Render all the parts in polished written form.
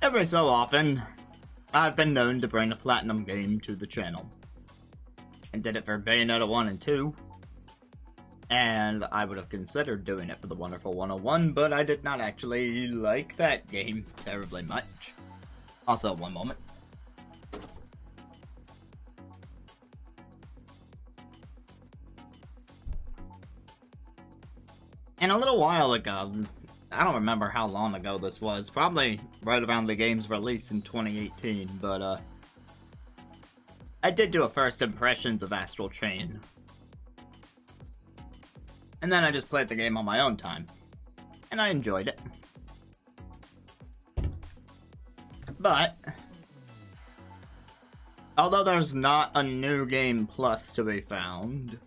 Every so often, I've been known to bring a platinum game to the channel. I did it for Bayonetta 1 and 2, and I would have considered doing it for the Wonderful 101, but I did not actually like that game terribly much. Also, one moment. And a little while ago, I don't remember how long ago this was, probably right around the game's release in 2018, but I did do a first impressions of Astral Chain. And then I just played the game on my own time. And I enjoyed it. But although there's not a new game plus to be found,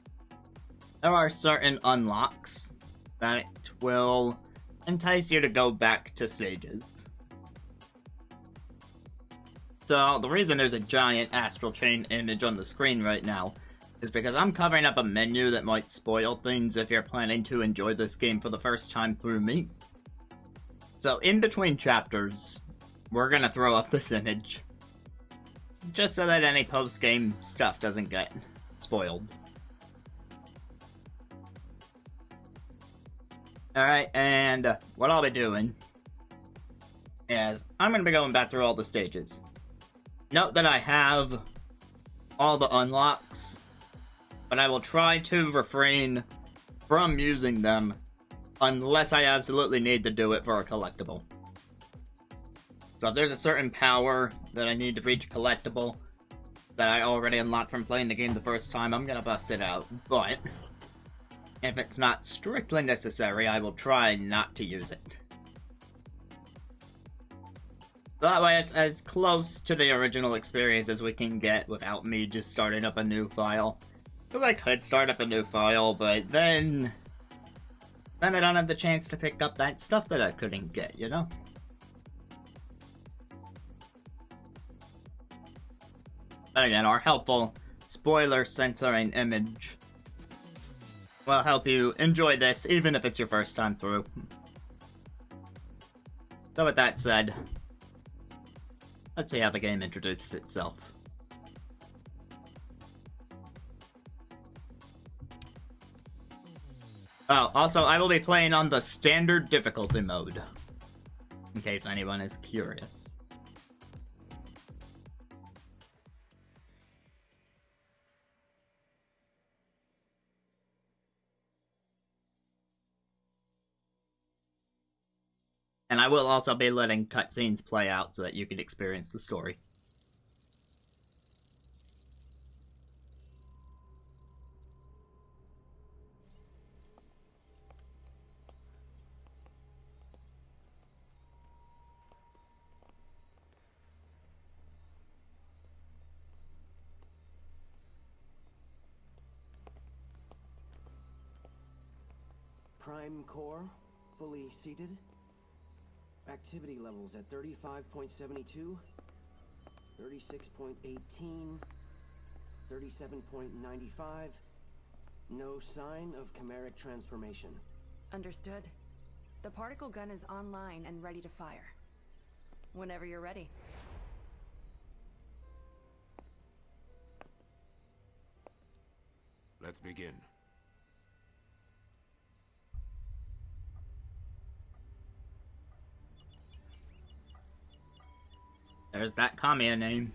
there are certain unlocks that it will entice you to go back to stages. So the reason there's a giant Astral Chain image on the screen right now is because I'm covering up a menu that might spoil things if you're planning to enjoy this game for the first time through me. So in between chapters, we're gonna throw up this image, just so that any post-game stuff doesn't get spoiled. Alright, and what I'll be doing is I'm going to be going back through all the stages. Note that I have all the unlocks, but I will try to refrain from using them unless I absolutely need to do it for a collectible. So if there's a certain power that I need to reach a collectible that I already unlocked from playing the game the first time, I'm going to bust it out, but if it's not strictly necessary, I will try not to use it. That way it's as close to the original experience as we can get without me just starting up a new file. Because I could start up a new file, but then I don't have the chance to pick up that stuff that I couldn't get, you know? But again, our helpful spoiler censoring image will help you enjoy this, even if it's your first time through. So with that said, let's see how the game introduces itself. Oh, also, I will be playing on the standard difficulty mode, in case anyone is curious. And I will also be letting cutscenes play out so that you can experience the story. Prime core, fully seated. Activity levels at 35.72, 36.18, 37.95. No sign of chimeric transformation. Understood. The particle gun is online and ready to fire. Whenever you're ready. Let's begin. There's that Kamiya name.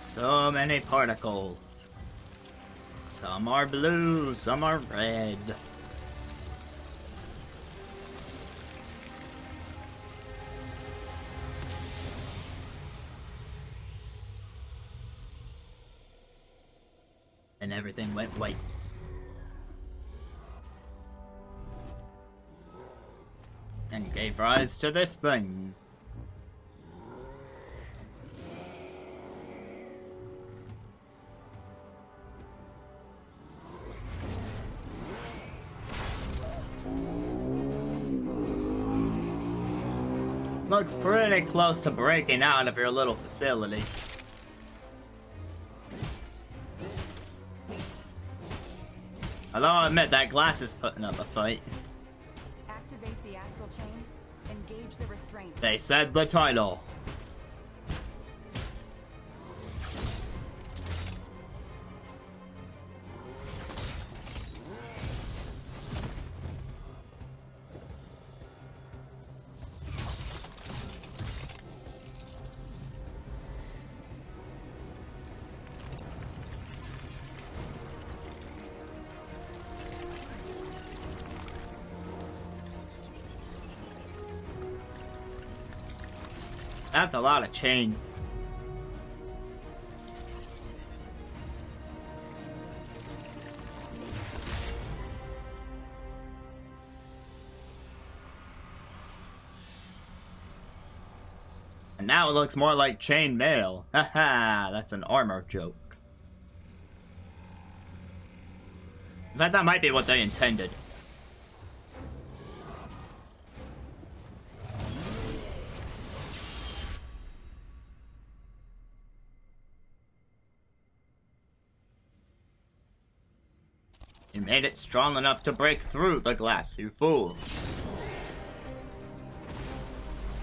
So many particles. Some are blue, some are red. And everything went white. And gave rise to this thing. looks pretty close to breaking out of your little facility. Although I admit that glass is putting up a fight. Activate the astral chain. Engage the restraints. They said the title. That's a lot of chain. And now it looks more like chain mail. Haha, that's an armor joke. In fact, that might be what they intended. You made it strong enough to break through the glass, you fools.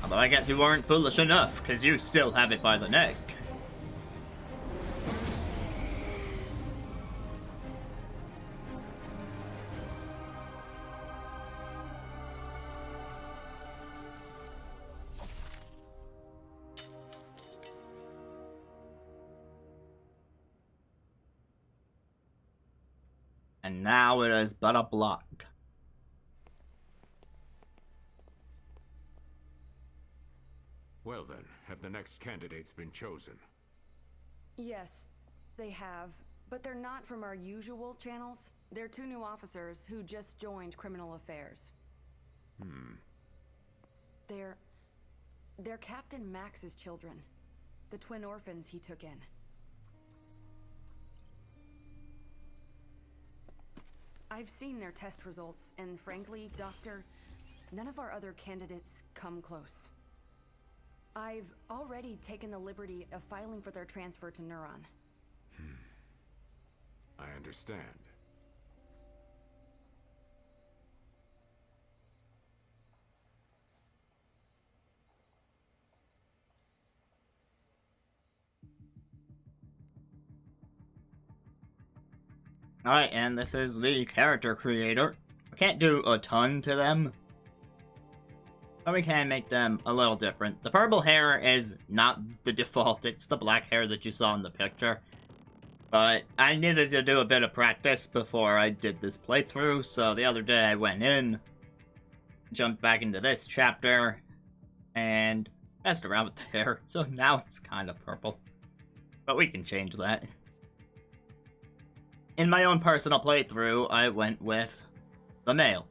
Although I guess you weren't foolish enough, because you still have it by the neck. And now it is but a block. Well then, have the next candidates been chosen? Yes, they have. But they're not from our usual channels. They're 2 new officers who just joined Criminal Affairs. They're Captain Max's children. The twin orphans he took in. I've seen their test results, and frankly, Doctor, none of our other candidates come close. I've already taken the liberty of filing for their transfer to Neuron. I understand. Alright, and this is the character creator. We can't do a ton to them, but we can make them a little different. The purple hair is not the default, it's the black hair that you saw in the picture. But I needed to do a bit of practice before I did this playthrough, so the other day I went in, jumped back into this chapter, and messed around with the hair, so now it's kind of purple. But we can change that. In my own personal playthrough, I went with the male.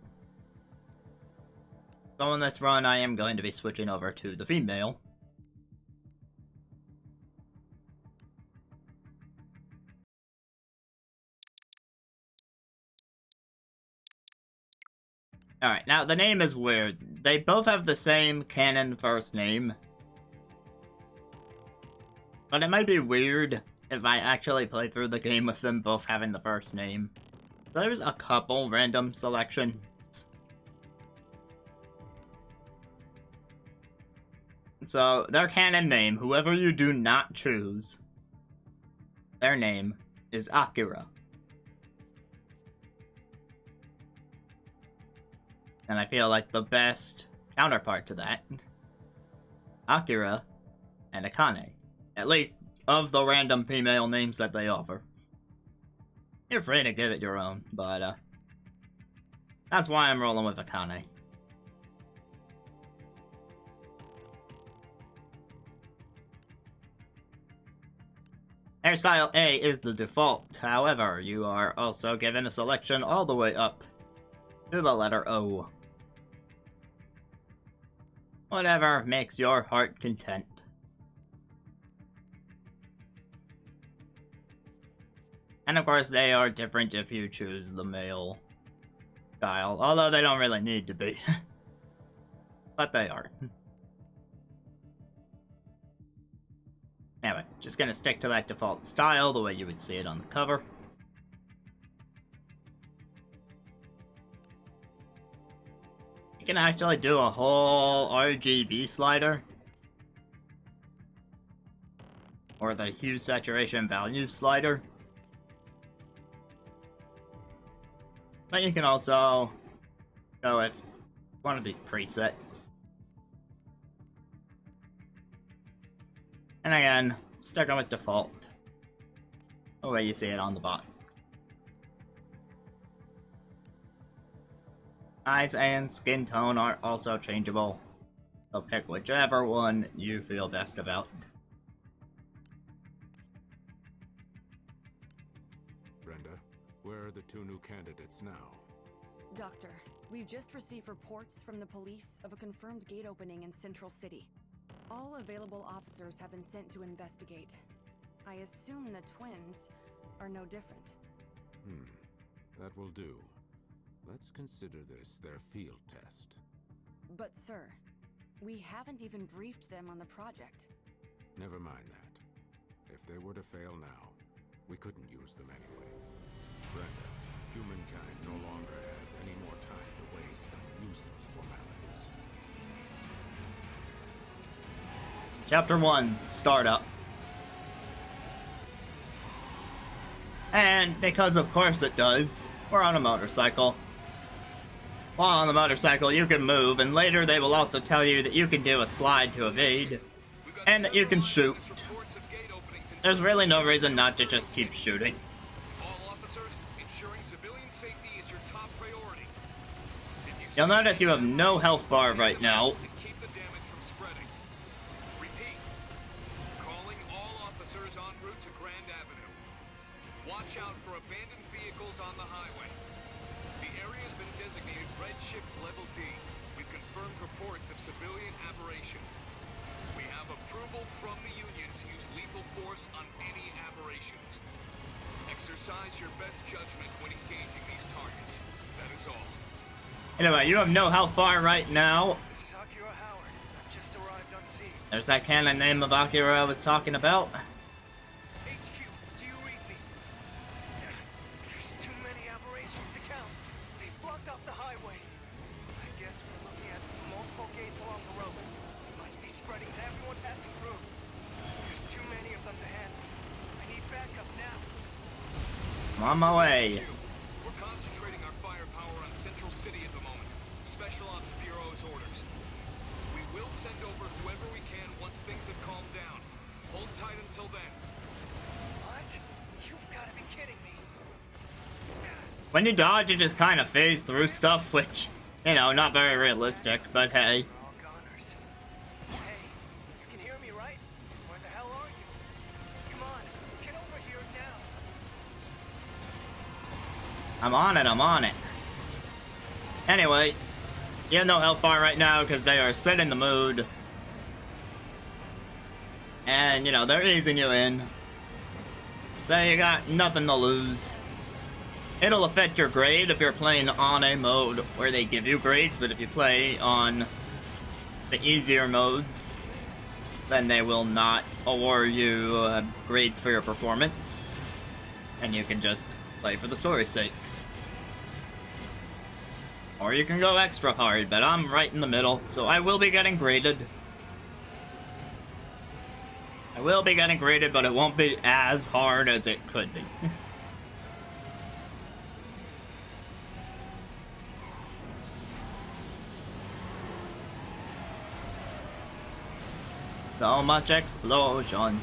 So in this run, I am going to be switching over to the female. Alright, now the name is weird. They both have the same canon first name. But it might be weird if I actually play through the game with them both having the first name. There's a couple random selections. So, their canon name, whoever you do not choose, their name is Akira. And I feel like the best counterpart to that, Akira and Akane. At least, of the random female names that they offer. You're free to give it your own, but, that's why I'm rolling with Akane. Hairstyle A is the default, however, you are also given a selection all the way up to the letter O. Whatever makes your heart content. And of course, they are different if you choose the male style, although they don't really need to be. But they are. Anyway, just gonna stick to that default style, the way you would see it on the cover. You can actually do a whole RGB slider. Or the hue, saturation, value slider. But you can also go with one of these presets. And again, stick on with default. The way you see it on the box. Eyes and skin tone are also changeable. So pick whichever one you feel best about. Brenda, where are the two new candidates now? Doctor, we've just received reports from the police of a confirmed gate opening in Central City. All available officers have been sent to investigate. I assume the twins are no different. That will do. Let's consider this their field test. But sir, we haven't even briefed them on the project. Never mind that. If they were to fail now, we couldn't use them anyway. Brenda, humankind no longer has any more time to waste on useless formalities. Chapter 1, Startup. And because of course it does, we're on a motorcycle. While on the motorcycle you can move, and later they will also tell you that you can do a slide to evade, and that you can shoot. There's really no reason not to just keep shooting. You'll notice you have no health bar right now. Anyway, you have no health bar right now. There's that cannon name of Akira I was talking about. HQ, do you read me? There's too many aberrations to count. They blocked off the highway. I guess we're looking at multiple gates along the road. They must be spreading to everyone passing through. There's too many of them to handle. I need backup now. I'm on my way. We're concentrating our firepower on Central City at the moment. Special Ops Bureau's orders. We will send over whoever we can once things have calmed down. Hold tight until then. What? You've got to be kidding me. When you dodge, you just kind of phase through stuff, which, you know, not very realistic, but hey. We're all goners. Hey, you can hear me, right? Where the hell are you? Come on, get over here now. I'm on it. Anyway, you have no health bar right now because they are set in the mood. And, you know, they're easing you in. So you got nothing to lose. It'll affect your grade if you're playing on a mode where they give you grades, but if you play on the easier modes, then they will not award you grades for your performance. And you can just play for the story's sake. Or you can go extra hard, but I'm right in the middle, so I will be getting graded. I will be getting graded, but it won't be as hard as it could be. So much explosion.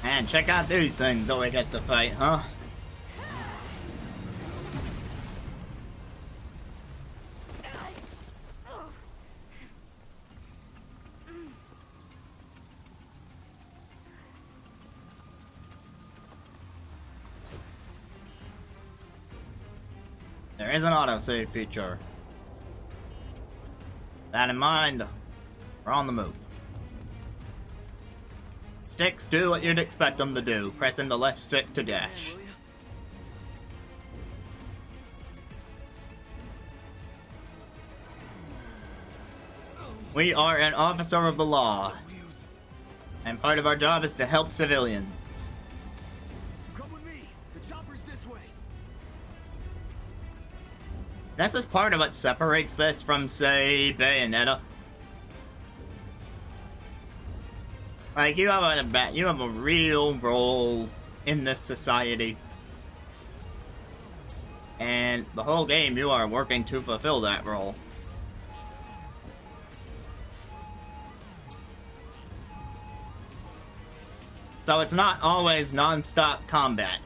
Man, check out these things that we get to fight, huh? There is an autosave feature. That in mind, we're on the move. Sticks do what you'd expect them to do, pressing the left stick to dash. We are an officer of the law, and part of our job is to help civilians. Come with me. The chopper's this way. This is part of what separates this from, say, Bayonetta. Like, you have a real role in this society. And the whole game, you are working to fulfill that role. So it's not always non-stop combat.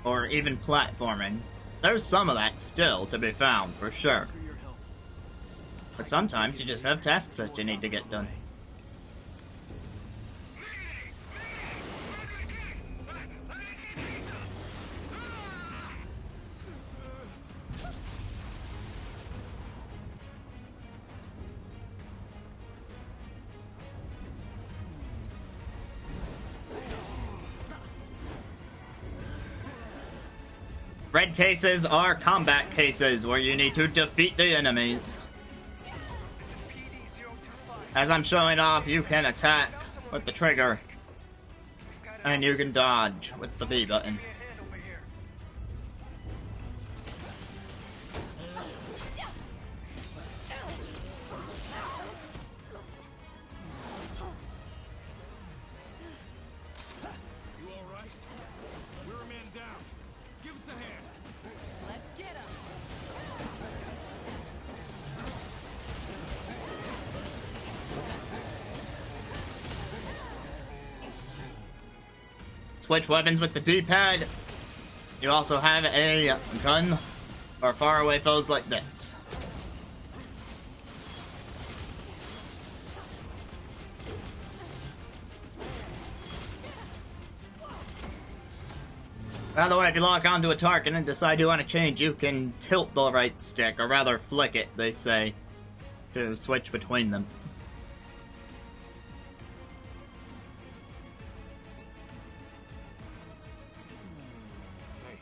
Or even platforming. There's some of that still to be found, for sure. But sometimes you just have tasks that you need to get done. Red cases are combat cases where you need to defeat the enemies. As I'm showing off, you can attack with the trigger, and you can dodge with the B button. You alright? We're a man down. Give us a hand. Switch weapons with the D-pad. You also have a gun for faraway foes like this. By the way, if you lock onto a target and decide you want to change, you can tilt the right stick, or rather flick it, they say, to switch between them. Hey,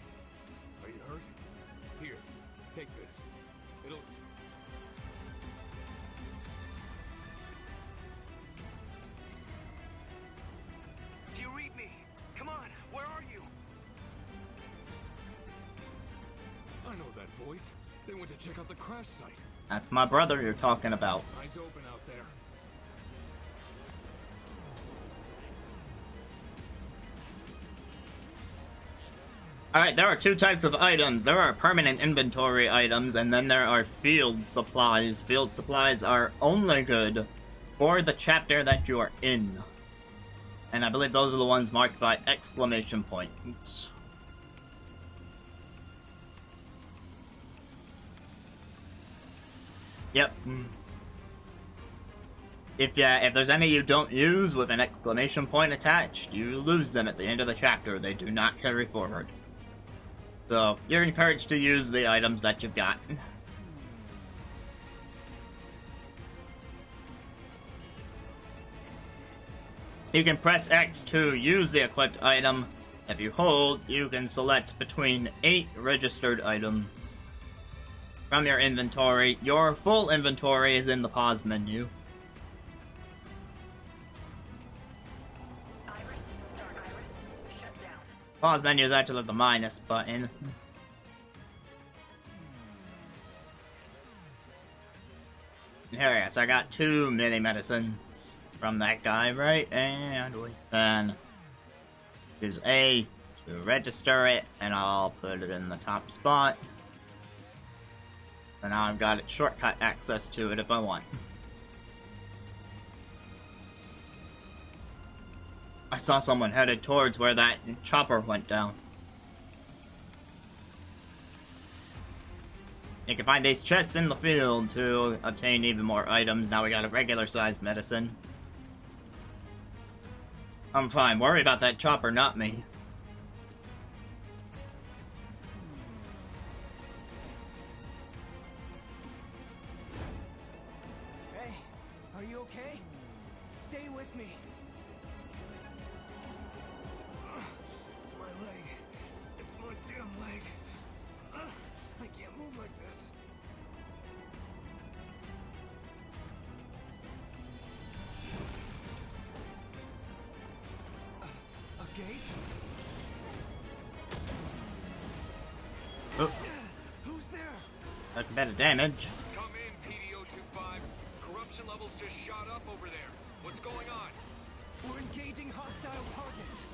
are you hurt? Here, take this. It'll... Do you read me? Come on, where are you? I know that voice. They went to check out the crash site. That's my brother you're talking about. Eyes open out there. Alright, there are two types of items. There are permanent inventory items, and then there are field supplies. Field supplies are only good for the chapter that you are in. And I believe those are the ones marked by exclamation points. Yep. If there's any you don't use with an exclamation point attached, you lose them at the end of the chapter. They do not carry forward. So, you're encouraged to use the items that you've got. You can press X to use the equipped item. If you hold, you can select between 8 registered items from your inventory. Your full inventory is in the pause menu. Pause menu is actually the minus button. Here, yes, I got 2 mini medicines from that guy, right? And we can use A to register it, and I'll put it in the top spot. So now I've got shortcut access to it if I want. I saw someone headed towards where that chopper went down. You can find these chests in the field to obtain even more items. Now we got a regular sized medicine. I'm fine. Worry about that chopper, not me. gate? Oh, Who's there? that's a bit of damage. Come in, PD-025. Corruption levels just shot up over there. What's going on? We're engaging hostile targets.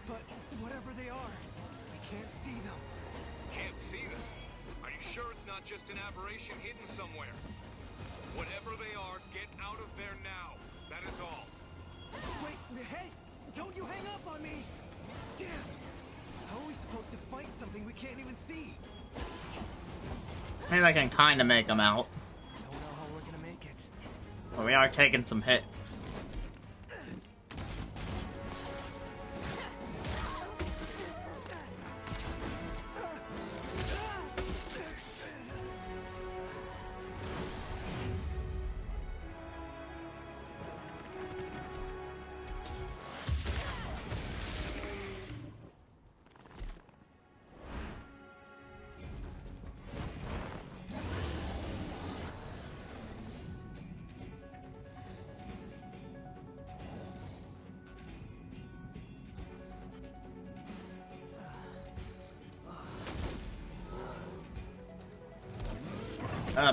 But whatever they are, we can't see them. Can't see them. Are you sure it's not just an aberration hidden somewhere? Whatever they are, get out of there now. That is all. Wait, hey! Don't you hang up on me! Damn! How are we supposed to fight something we can't even see? Maybe I can kind of make them out. Don't know how we're gonna make it. But we are taking some hits.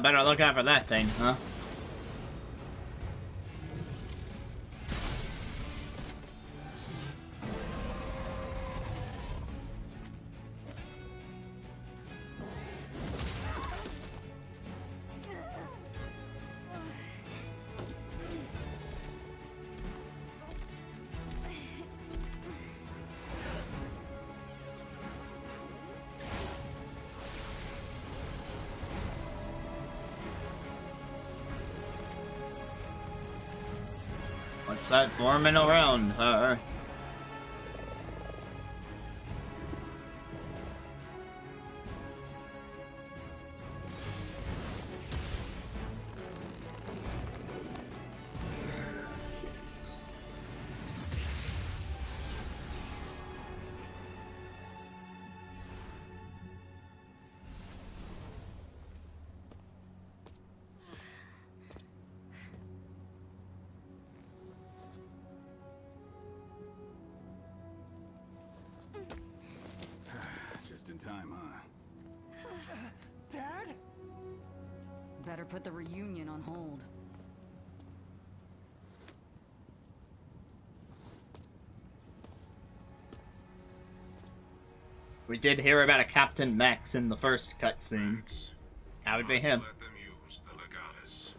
Better look out for that thing, huh? What's that forming around her? Just in time, huh? Dad? Better put the reunion on hold. We did hear about a Captain Max in the first cutscene. That would be him. Let them use the Legatus.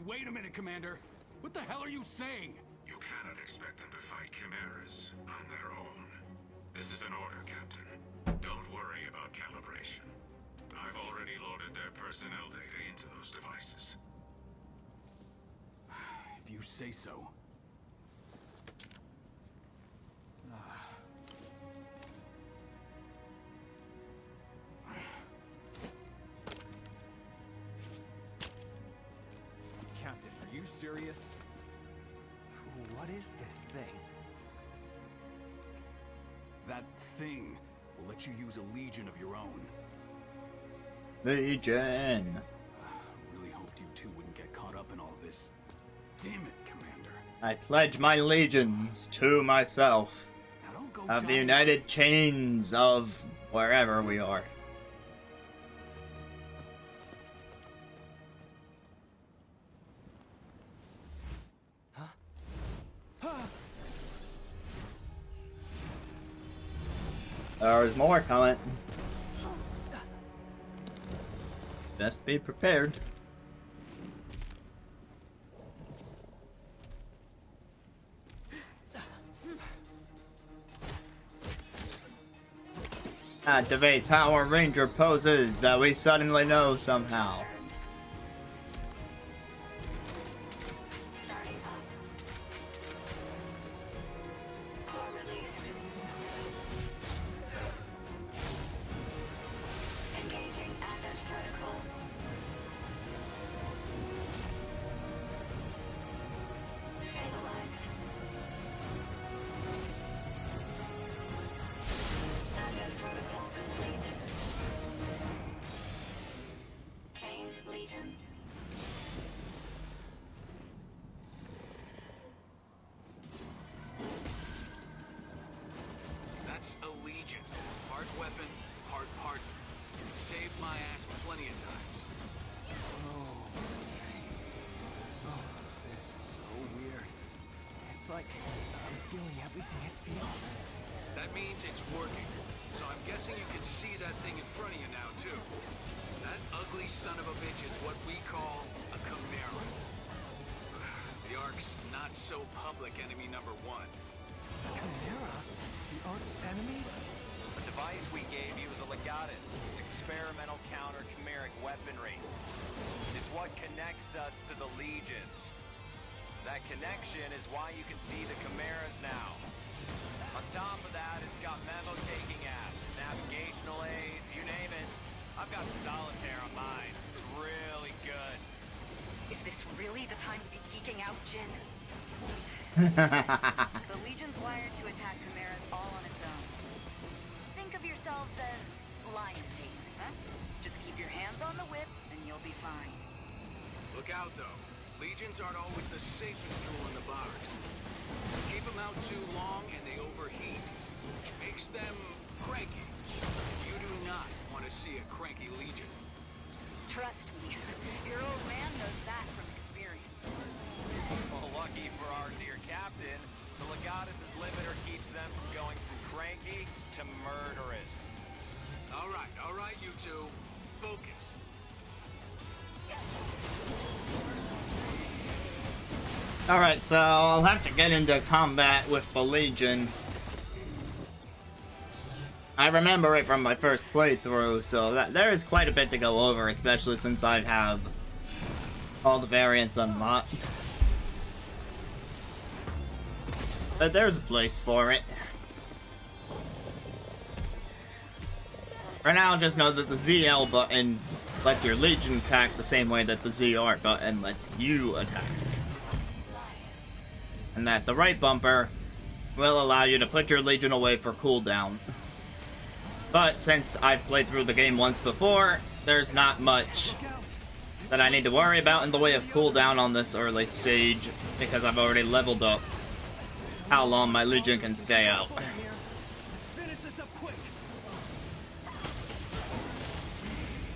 Wait a minute, Commander. What the hell are you saying? You cannot expect them to fight chimeras on their own. This is an order, Captain. Don't worry about calibration. I've already loaded their personnel data into those devices. If you say so. Captain, are you serious? What is this thing? That thing will let you use a legion of your own. Legion. Really hoped you two wouldn't get caught up in all this. Damn it, Commander. I pledge my legions to myself Now don't go of the dying. United Chains of wherever we are. There's more coming. Best be prepared. Activate Power Ranger poses that we suddenly know somehow. Change like I'm feeling everything it feels. That means it's working. So I'm guessing you can see that thing in front of you now, too. That ugly son of a bitch is what we call a Chimera. The Ark's not-so-public enemy number 1. Chimera? The Ark's enemy? The device we gave you is a Legatus, experimental counter-chimeric weaponry. It's what connects us to the Legions. That connection is why you can see the Chimeras now. On top of that, it's got memo-taking apps, navigational aids, you name it. I've got solitaire on mine. It's really good. Is this really the time to be geeking out, Jin? The Legion's wired to attack Chimeras all on its own. Think of yourselves as lion chasers, huh? Just keep your hands on the whip, and you'll be fine. Look out, though. Legions aren't always the safest tool in the box. Keep them out too long and they overheat. It makes them cranky. You do not want to see a cranky Legion. Trust me, your old man knows that from experience. Well, lucky for our dear captain, the Legatus' limiter keeps them from going from cranky to murderous. All right, you two. Focus. Alright, so I'll have to get into combat with the Legion. I remember it from my first playthrough, so there is quite a bit to go over, especially since I have all the variants unlocked. But there's a place for it. For now, just know that the ZL button lets your Legion attack the same way that the ZR button lets you attack. And that the right bumper will allow you to put your Legion away for cooldown. But since I've played through the game once before, there's not much that I need to worry about in the way of cooldown on this early stage, because I've already leveled up how long my Legion can stay out. Let's finish this up quick.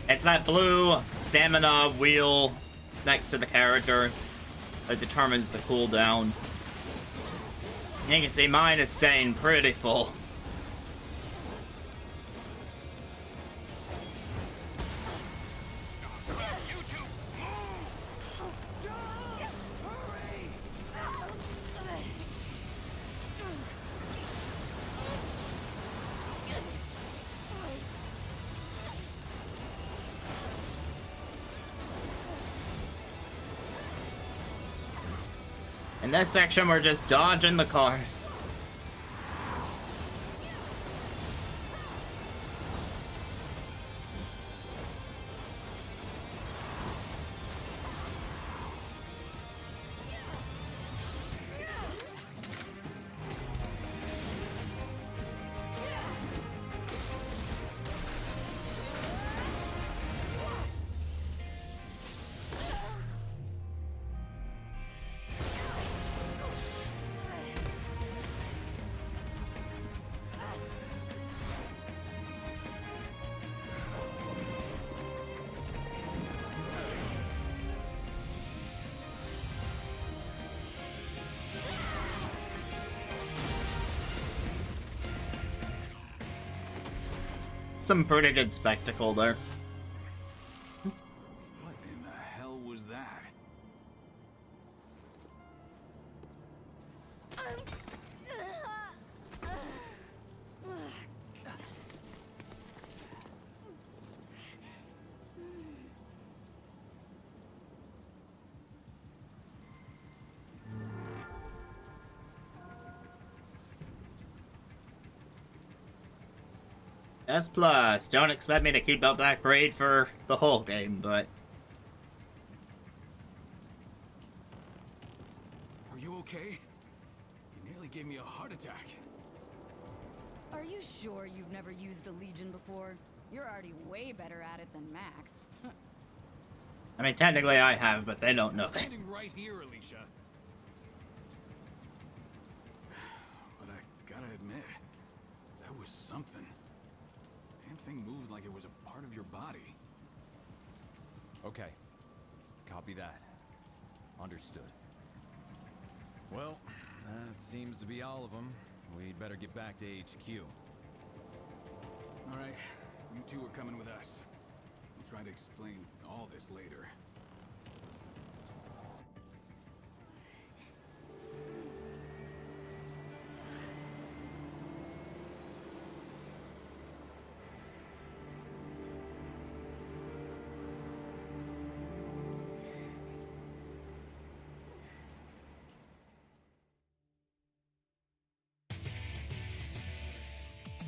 It's that blue stamina wheel next to the character that determines the cooldown. You can see mine is staying pretty full. In this section, we're just dodging the cars. Some pretty good spectacle there. What in the hell was that? S+. Don't expect me to keep up that grade for the whole game, but... Are you okay? You nearly gave me a heart attack. Are you sure you've never used a Legion before? You're already way better at it than Max. I mean, technically I have, but they don't know that. Standing right here, Alicia. But I gotta admit, that was something. Damn thing moved like it was a part of your body. Okay. Copy that. Understood. Well, That seems to be all of them. We'd better get back to HQ. Alright, you two are coming with us. We'll try to explain all this later.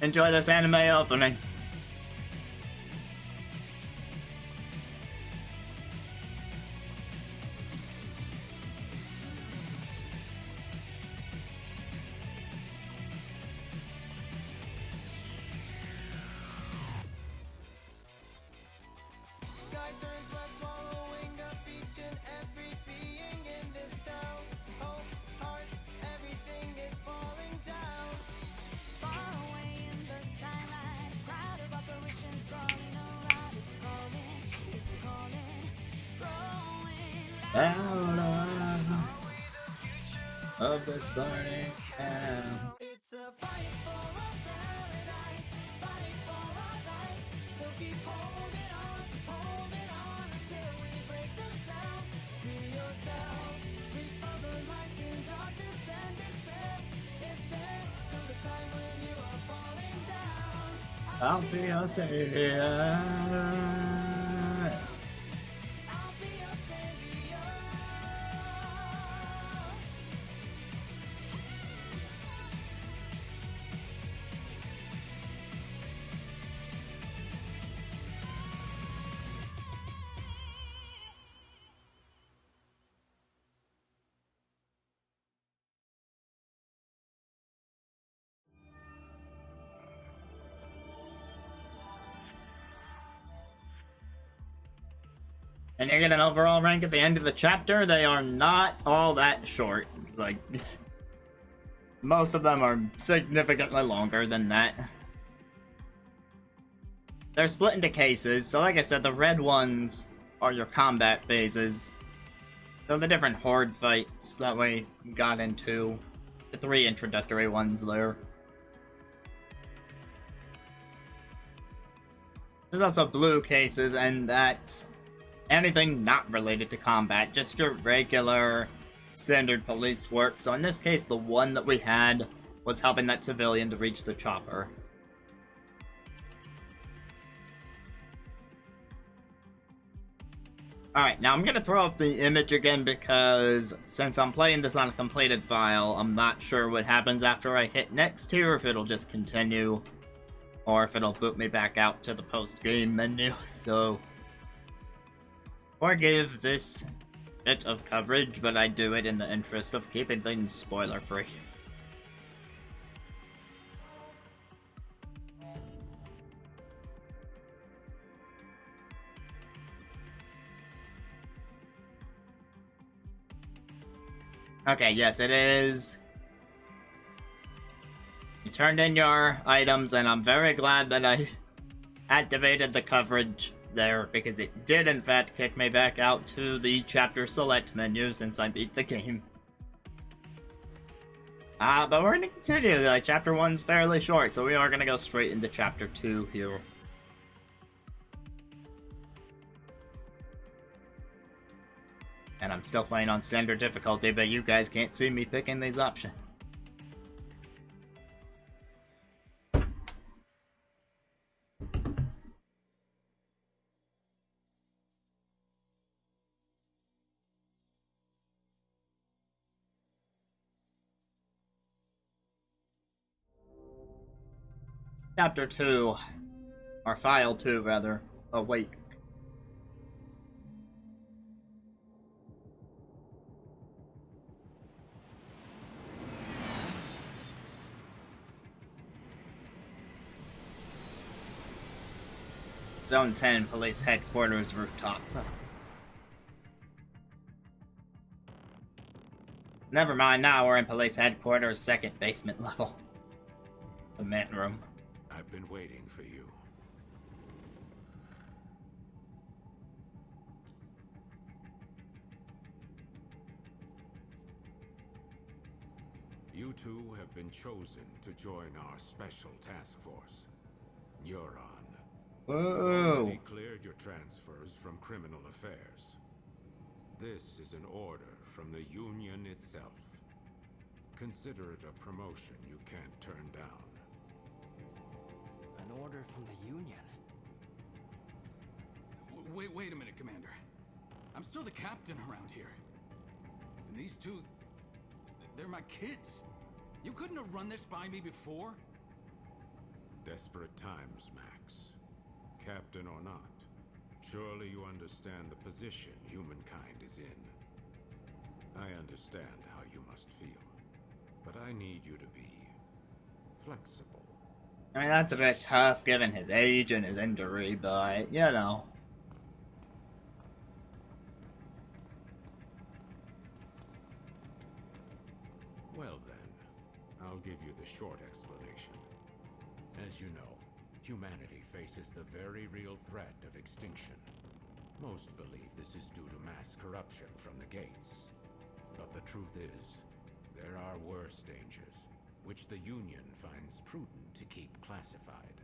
Enjoy this anime opening. Sky turns west, swallowing up each and every being in this town. Hopes, hearts, everything is falling down. Far away in the skyline, crowd of apparitions crawling around. It's calling, growing Out of this burning town. It's a fight for a paradise, fight for our lives. So keep holding on until we break the spell. Free yourself, reach for the light in darkness and despair. If there comes a time when you are falling down, I'll be your savior. I'll be your savior. And you get an overall rank at the end of the chapter. They are not all that short. Like, most of them are significantly longer than that. They're split into cases, so like I said, the red ones are your combat phases. So the different horde fights that we got into. The 3 introductory ones there. There's also blue cases, and that's anything not related to combat, just your regular standard police work. So in this case, the one that we had was helping that civilian to reach the chopper. Alright, now I'm gonna throw up the image again because since I'm playing this on a completed file, I'm not sure what happens after I hit next here, if it'll just continue, or if it'll boot me back out to the post-game menu, so forgive this bit of coverage, but I do it in the interest of keeping things spoiler-free. Okay, yes, it is. You turned in your items, and I'm very glad that I activated the coverage there, because it did in fact kick me back out to the chapter select menu since I beat the game. But we're gonna continue. Chapter 1's fairly short, so we are gonna go straight into chapter 2 here. And I'm still playing on standard difficulty, but you guys can't see me picking these options. Chapter 2, or File 2 rather, Awake. Zone 10, Police Headquarters rooftop. Never mind, now we're in Police Headquarters, second basement level. The man room. I've been waiting for you. You two have been chosen to join our special task force, Neuron. You've Whoa. already cleared your transfers from criminal affairs. This is an order from the Union itself. Consider it a promotion you can't turn down. An order from the Union? Wait a minute, Commander. I'm still the captain around here. And these two, they're my kids. You couldn't have run this by me before? Desperate times, Max. Captain or not, surely you understand the position humankind is in. I understand how you must feel, but I need you to be flexible. I mean, that's a bit tough given his age and his injury, but, you know. Well then, I'll give you the short explanation. As you know, humanity faces the very real threat of extinction. Most believe this is due to mass corruption from the gates. But the truth is, there are worse dangers, which the Union finds prudent to keep classified.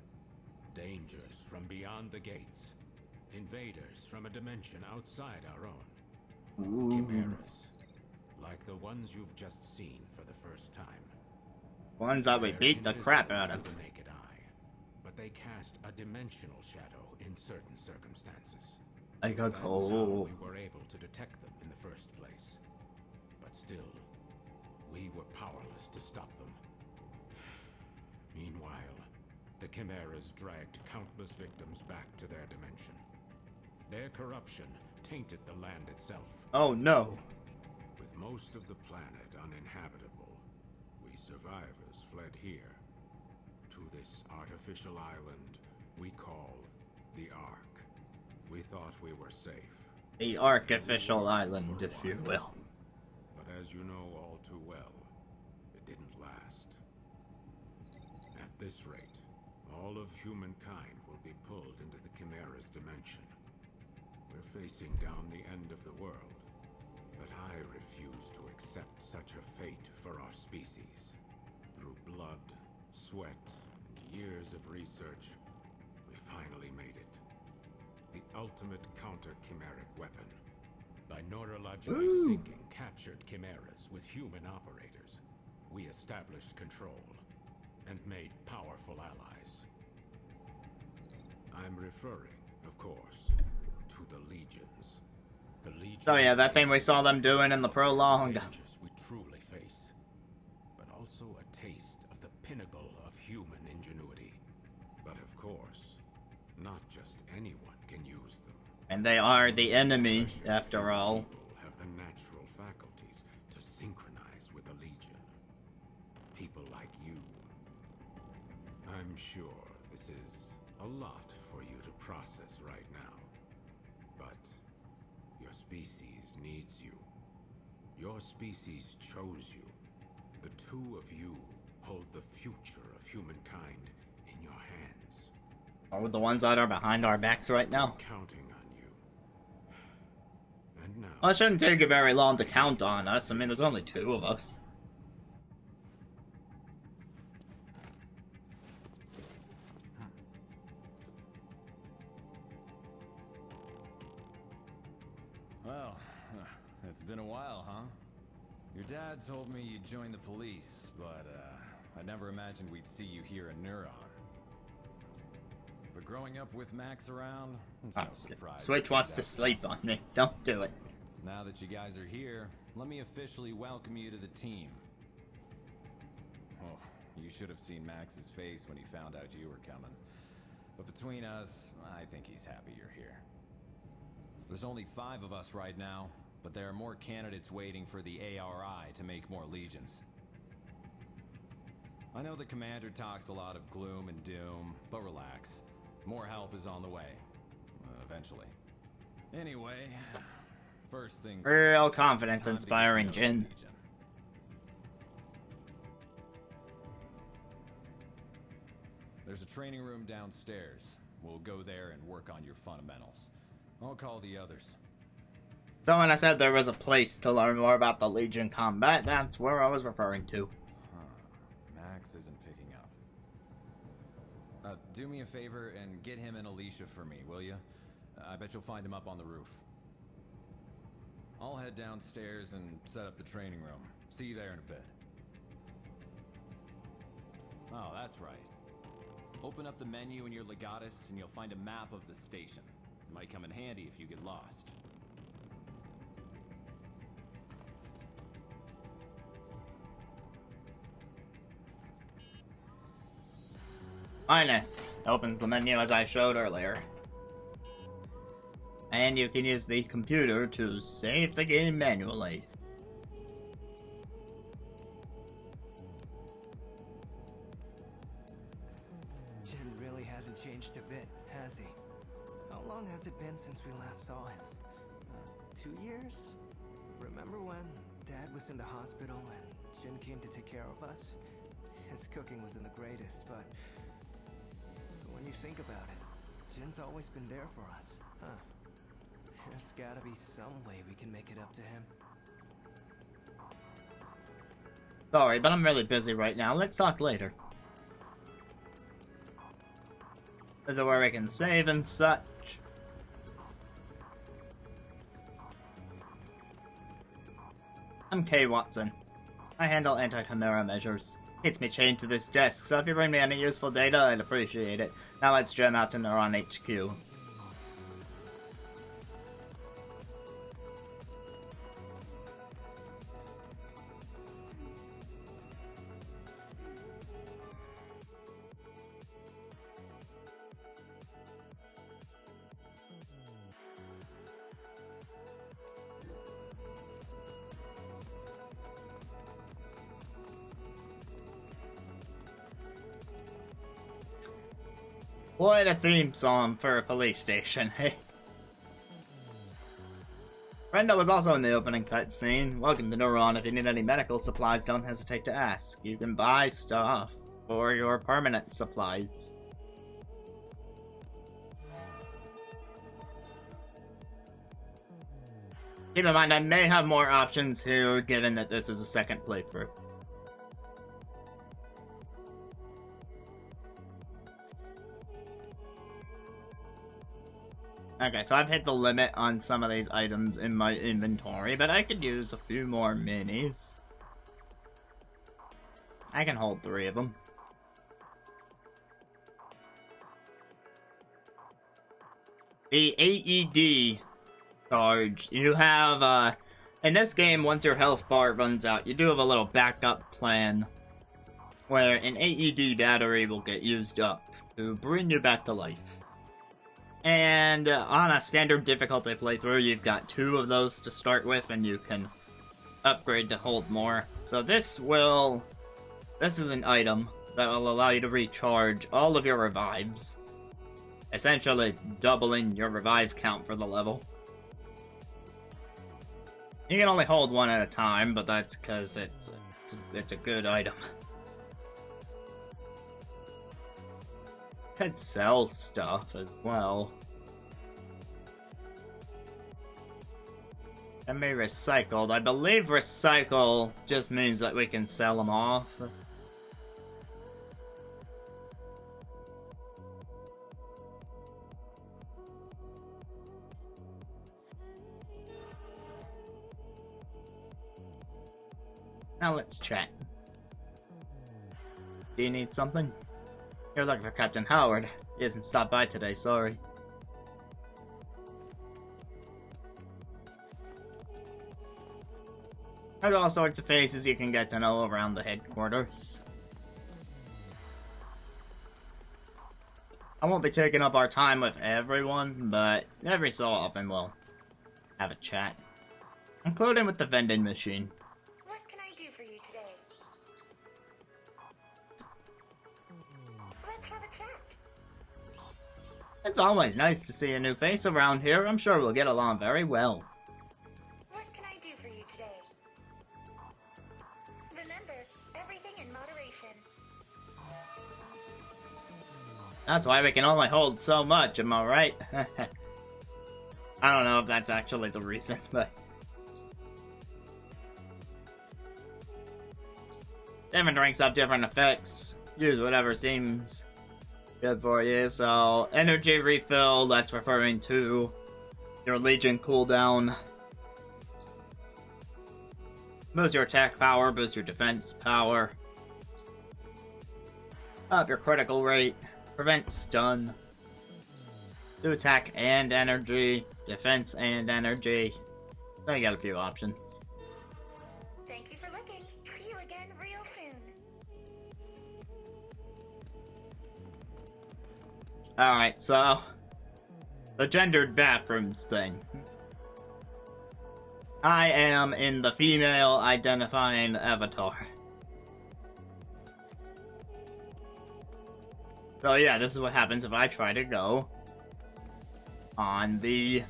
Dangers from beyond the gates. Invaders from a dimension outside our own. Chimeras, like the ones you've just seen for the first time. Ones that we They're beat the crap out invisible of. to the naked eye, but they cast a dimensional shadow in certain circumstances. Like a That's how cold. we were able to detect them in the first place. But still, we were powerless to stop them. Meanwhile, the Chimeras dragged countless victims back to their dimension. Their corruption tainted the land itself. Oh no. With most of the planet uninhabitable, we survivors fled here, to this artificial island we call the Ark. We thought we were safe. The artificial island, if you will. But as you know all too well, it didn't last. At this rate, all of humankind will be pulled into the Chimera's dimension. We're facing down the end of the world, but I refuse to accept such a fate for our species. Through blood, sweat, and years of research, we finally made it. The ultimate counter-chimeric weapon. By neurologically syncing captured chimeras with human operators, we established control and made powerful allies. I'm referring, of course, to the Legions. The Legions. Oh yeah, that thing we saw them doing in the prologue. Dangers we truly face, but also a taste of the pinnacle of human ingenuity. But of course, not just anyone can use them. And they are the enemy, after all. People have the natural faculties to synchronize with the Legion. People like you. I'm sure this is a lot for you to process right now. But your species needs you. Your species chose you. The two of you hold the future of humankind in your hands. Oh, the ones that are behind our backs right now. Counting on you. And now, Well, it shouldn't take you very long to count on us. I mean, there's only two of us. Well, it's been a while, huh? Your dad told me you'd join the police, but I never imagined we'd see you here in Neuron. But growing up with Max around, it's no surprise. Switch wants to sleep on me. Don't do it. Now that you guys are here, let me officially welcome you to the team. Oh, you should have seen Max's face when he found out you were coming. But between us, I think he's happy you're here. There's only 5 of us right now, but there are more candidates waiting for the ARI to make more legions. I know the commander talks a lot of gloom and doom, but relax. More help is on the way. Eventually. Anyway, first things Real first, confidence it's time to inspiring, get to know the Jin. Legion. There's a training room downstairs. We'll go there and work on your fundamentals. I'll call the others. So when I said there was a place to learn more about the Legion combat, that's where I was referring to. Max isn't picking up. Do me a favor and get him and Alicia for me, will you? I bet you'll find him up on the roof. I'll head downstairs and set up the training room. See you there in a bit. Oh, that's right. Open up the menu in your Legatus and you'll find a map of the station. It might come in handy if you get lost. Minus opens the menu as I showed earlier. And you can use the computer to save the game manually. Jin really hasn't changed a bit, has he? How long has it been since we last saw him? 2 years? Remember when Dad was in the hospital and Jin came to take care of us? His cooking wasn't the greatest, but when you think about it, Jin's always been there for us, huh? There's gotta be some way we can make it up to him. Sorry, but I'm really busy right now. Let's talk later. Is it where we can save and such? I'm Kay Watson. I handle anti-chimera measures. Keeps me chained to this desk, so if you bring me any useful data, I'd appreciate it. Now let's jam out to Neuron HQ. What a theme song for a police station, hey? Brenda was also in the opening cutscene. Welcome to Neuron. If you need any medical supplies, don't hesitate to ask. You can buy stuff for your permanent supplies. Keep in mind, I may have more options here, given that this is a second playthrough. Okay, so I've hit the limit on some of these items in my inventory, but I could use a few more minis. I can hold 3 of them. The AED charge. You have, in this game, once your health bar runs out, you do have a little backup plan where an AED battery will get used up to bring you back to life. And on a standard difficulty playthrough, you've got 2 of those to start with, and you can upgrade to hold more. So this is an item that will allow you to recharge all of your revives, essentially doubling your revive count for the level. You can only hold 1 at a time, but that's because it's a good item. Could sell stuff as well. Can be recycled. I believe recycle just means that we can sell them off. Now let's chat. Do you need something? You're looking for Captain Howard. He hasn't stopped by today, sorry. There's all sorts of faces you can get to know around the headquarters. I won't be taking up our time with everyone, but every so often we'll have a chat. Including with the vending machine. What can I do for you today? Let's have a chat. It's always nice to see a new face around here. I'm sure we'll get along very well. What can I do for you today? Remember, everything in moderation. That's why we can only hold so much, am I right? I don't know if that's actually the reason, but... different drinks have different effects. Use whatever seems good for you. So, energy refill, that's referring to your Legion cooldown. Boost your attack power, boost your defense power. Up your critical rate, prevent stun. Do attack and energy, defense and energy. So you got a few options. Thank you for looking. See you again real soon. Alright, so the gendered bathrooms thing. I am in the female identifying avatar. So yeah, this is what happens if I try to go on the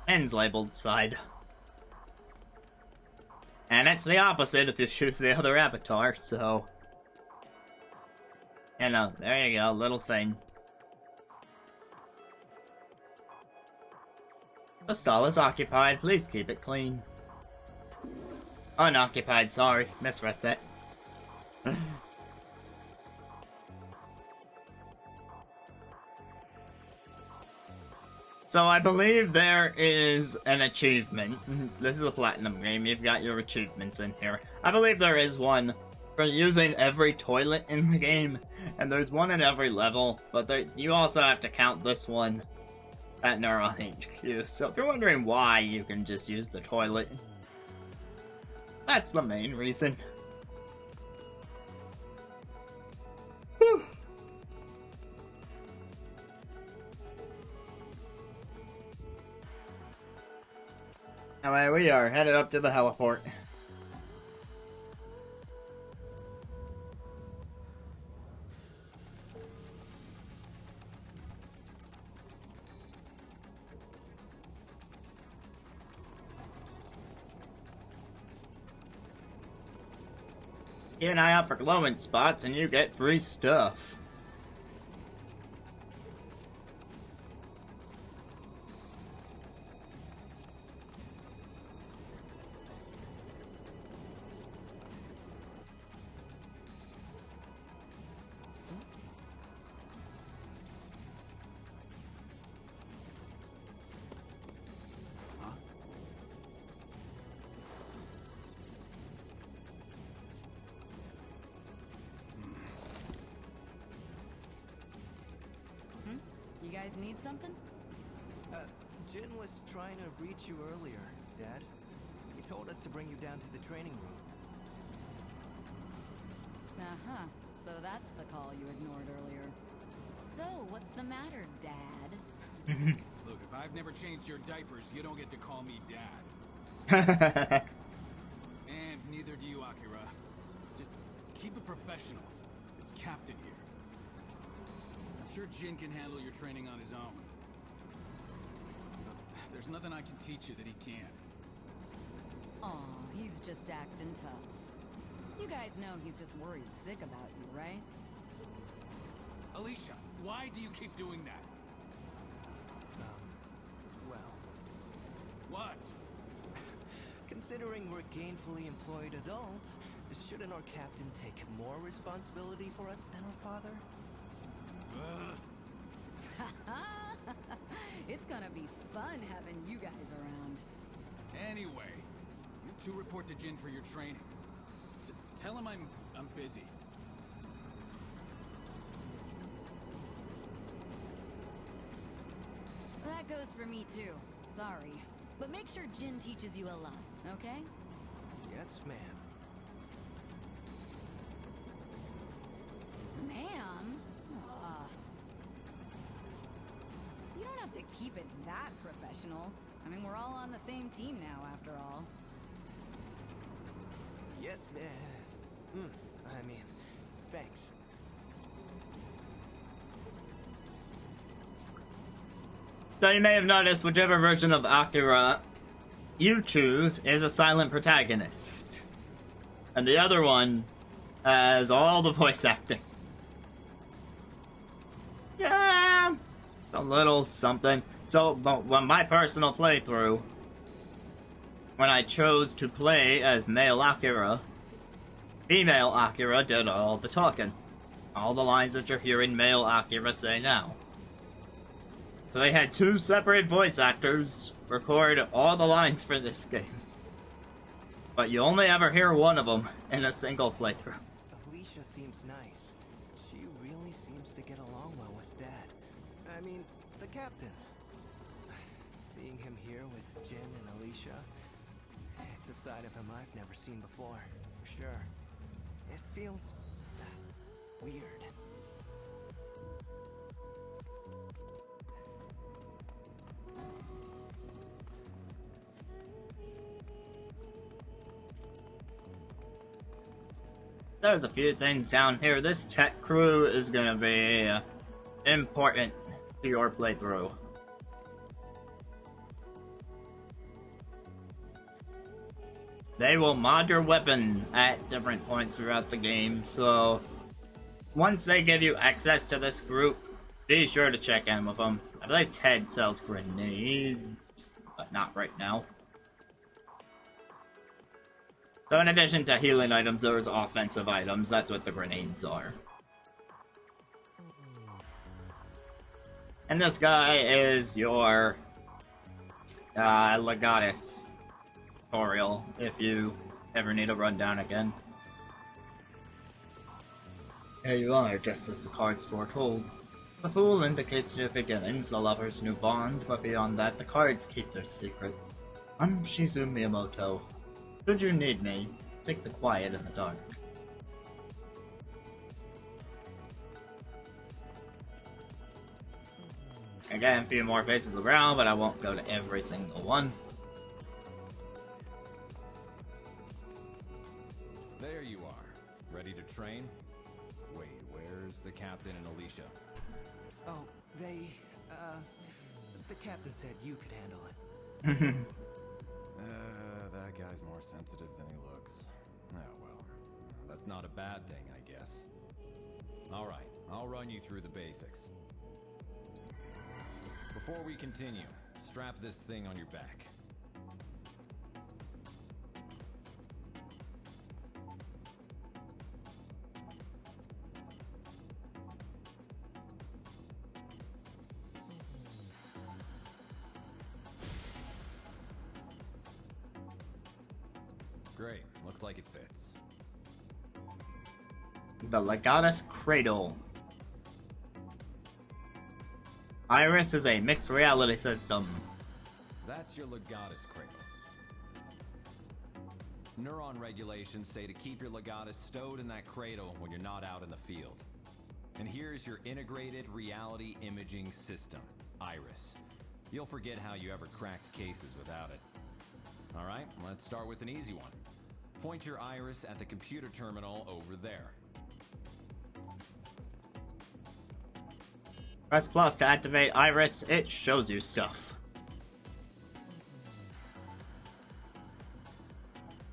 ends labeled side. And it's the opposite if you choose the other avatar, so... You know, there you go, little thing. The stall is occupied, please keep it clean. Unoccupied, sorry, misread that. So I believe there is an achievement. This is a platinum game, you've got your achievements in here. I believe there is one for using every toilet in the game, and there's one in every level, but you also have to count this one at Neuron HQ. So if you're wondering why you can just use the toilet, that's the main reason. Whew. Anyway, we are headed up to the heliport. Keep an eye out for glowing spots and you get free stuff. You guys need something? Jin was trying to reach you earlier, Dad. He told us to bring you down to the training room. Uh-huh. So that's the call you ignored earlier. So, what's the matter, Dad? Look, if I've never changed your diapers, you don't get to call me Dad. And neither do you, Akira. Just keep it professional. It's Captain here. I'm sure Jin can handle your training on his own. But there's nothing I can teach you that he can't. Aw, he's just acting tough. You guys know he's just worried sick about you, right? Alicia, why do you keep doing that? Well, What? considering we're gainfully employed adults, shouldn't our captain take more responsibility for us than our father? It's gonna be fun having you guys around. Anyway, you two report to Jin for your training. Tell him I'm busy. That goes for me too. Sorry. But make sure Jin teaches you a lot, okay? Yes, ma'am. Ma'am? You don't have to keep it that professional. I mean, we're all on the same team now, after all. Yes, ma'am. I mean, thanks. So you may have noticed whichever version of Akira you choose is a silent protagonist. And the other one has all the voice acting. Yeah, a little something. So, when my personal playthrough, when I chose to play as male Akira, female Akira did all the talking. All the lines that you're hearing male Akira say now. So they had 2 separate voice actors record all the lines for this game. But you only ever hear one of them in a single playthrough. Alicia seems nice. She really seems to get along well with Dad. I mean, the captain. Seeing him here with Jin and Alicia, it's a side of him I've never seen before, for sure. It feels weird. There's a few things down here. This tech crew is gonna be important to your playthrough. They will mod your weapon at different points throughout the game, so once they give you access to this group, be sure to check in with them. I believe Ted sells grenades, but not right now. So in addition to healing items, there's offensive items. That's what the grenades are. And this guy is your Legatus tutorial, if you ever need a rundown again. Here you are, just as the cards foretold. The Fool indicates new beginnings, the lovers' new bonds, but beyond that, the cards keep their secrets. I'm Shizu Miyamoto. Should you need me, seek the quiet in the dark. Again, a few more faces around, but I won't go to every single one. There you are. Ready to train? Wait, where's the captain and Alicia? Oh, the captain said you could handle it. That guy's more sensitive than he looks. Oh well, that's not a bad thing, I guess. Alright, I'll run you through the basics. Before we continue, strap this thing on your back. Great, looks like it fits. The Legatus Cradle. Iris is a mixed reality system. That's your Legatus Cradle. Neuron regulations say to keep your Legatus stowed in that cradle when you're not out in the field. And here's your integrated reality imaging system, Iris. You'll forget how you ever cracked cases without it. Alright, let's start with an easy one. Point your Iris at the computer terminal over there. Press plus to activate Iris, it shows you stuff.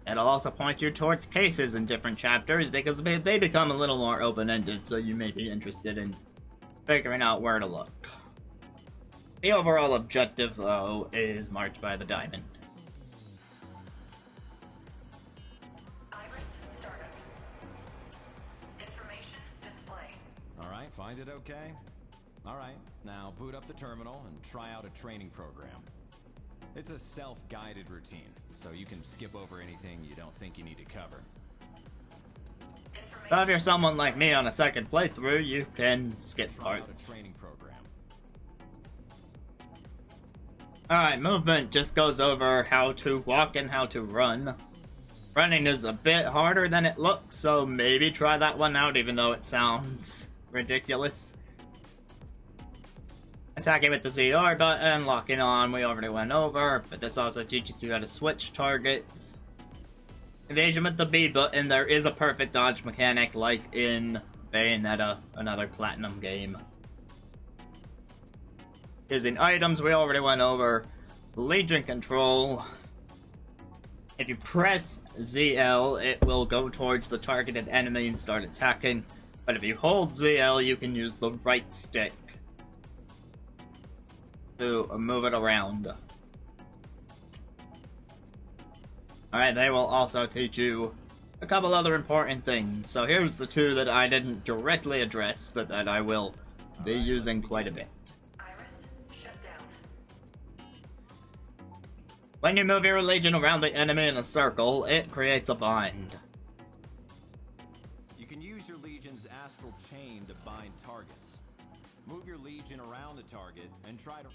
It'll also point you towards cases in different chapters because they become a little more open-ended, so you may be interested in figuring out where to look. The overall objective, though, is marked by the diamond. Iris startup. Information display. Alright, find it okay? Alright, now boot up the terminal and try out a training program. It's a self-guided routine, so you can skip over anything you don't think you need to cover. So if you're someone like me on a second playthrough, you can skip Try out a parts. training program. Alright, movement just goes over how to walk and how to run. Running is a bit harder than it looks, so maybe try that one out even though it sounds ridiculous. Attacking with the ZR button, locking on, we already went over, but this also teaches you how to switch targets. Evasion with the B button, there is a perfect dodge mechanic like in Bayonetta, another Platinum game. Using items, we already went over. Legion control. If you press ZL, it will go towards the targeted enemy and start attacking. But if you hold ZL, you can use the right stick to move it around. Alright, they will also teach you a couple other important things. So here's the two that I didn't directly address, but that I will be using quite a bit. Iris, shut down. When you move your legion around the enemy in a circle, it creates a bind. You can use your legion's astral chain to bind targets. Move your legion around the target and try to...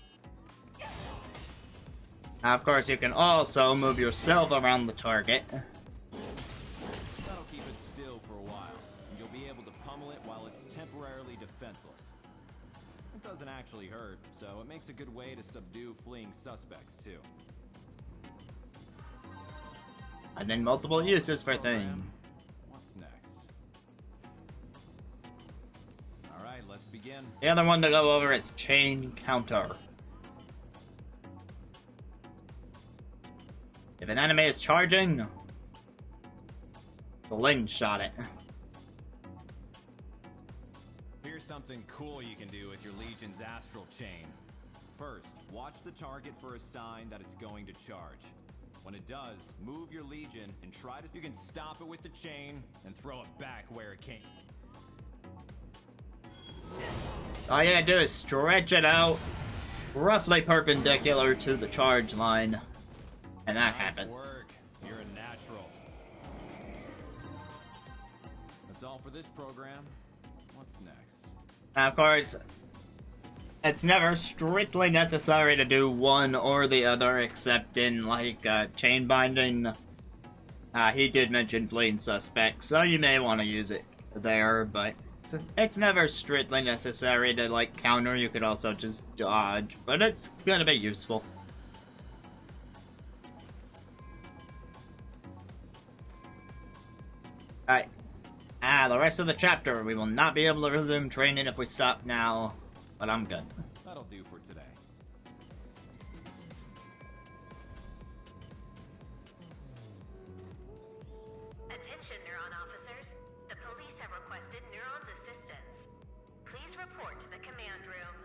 Now, of course, you can also move yourself around the target. That'll keep it still for a while, and you'll be able to pummel it while it's temporarily defenseless. It doesn't actually hurt, so it makes a good way to subdue fleeing suspects, too. And then multiple uses for things. What's next? Alright, let's begin. The other one to go over is chain counter. If an enemy is charging, slingshot it. Here's something cool you can do with your legion's astral chain. First, watch the target for a sign that it's going to charge. When it does, move your legion and try to... You can stop it with the chain and throw it back where it came. All you gotta do is stretch it out roughly perpendicular to the charge line, and that happens. Work. You're a natural. That's all for this program. What's next? Now, of course, it's never strictly necessary to do one or the other, except in, like, chain binding. He did mention fleeing suspects, so you may want to use it there, but it's never strictly necessary to, like, counter. You could also just dodge, but it's gonna be useful. Alright. The rest of the chapter, we will not be able to resume training if we stop now, but I'm good. That'll do for today. Attention, Neuron officers. The police have requested Neuron's assistance. Please report to the command room.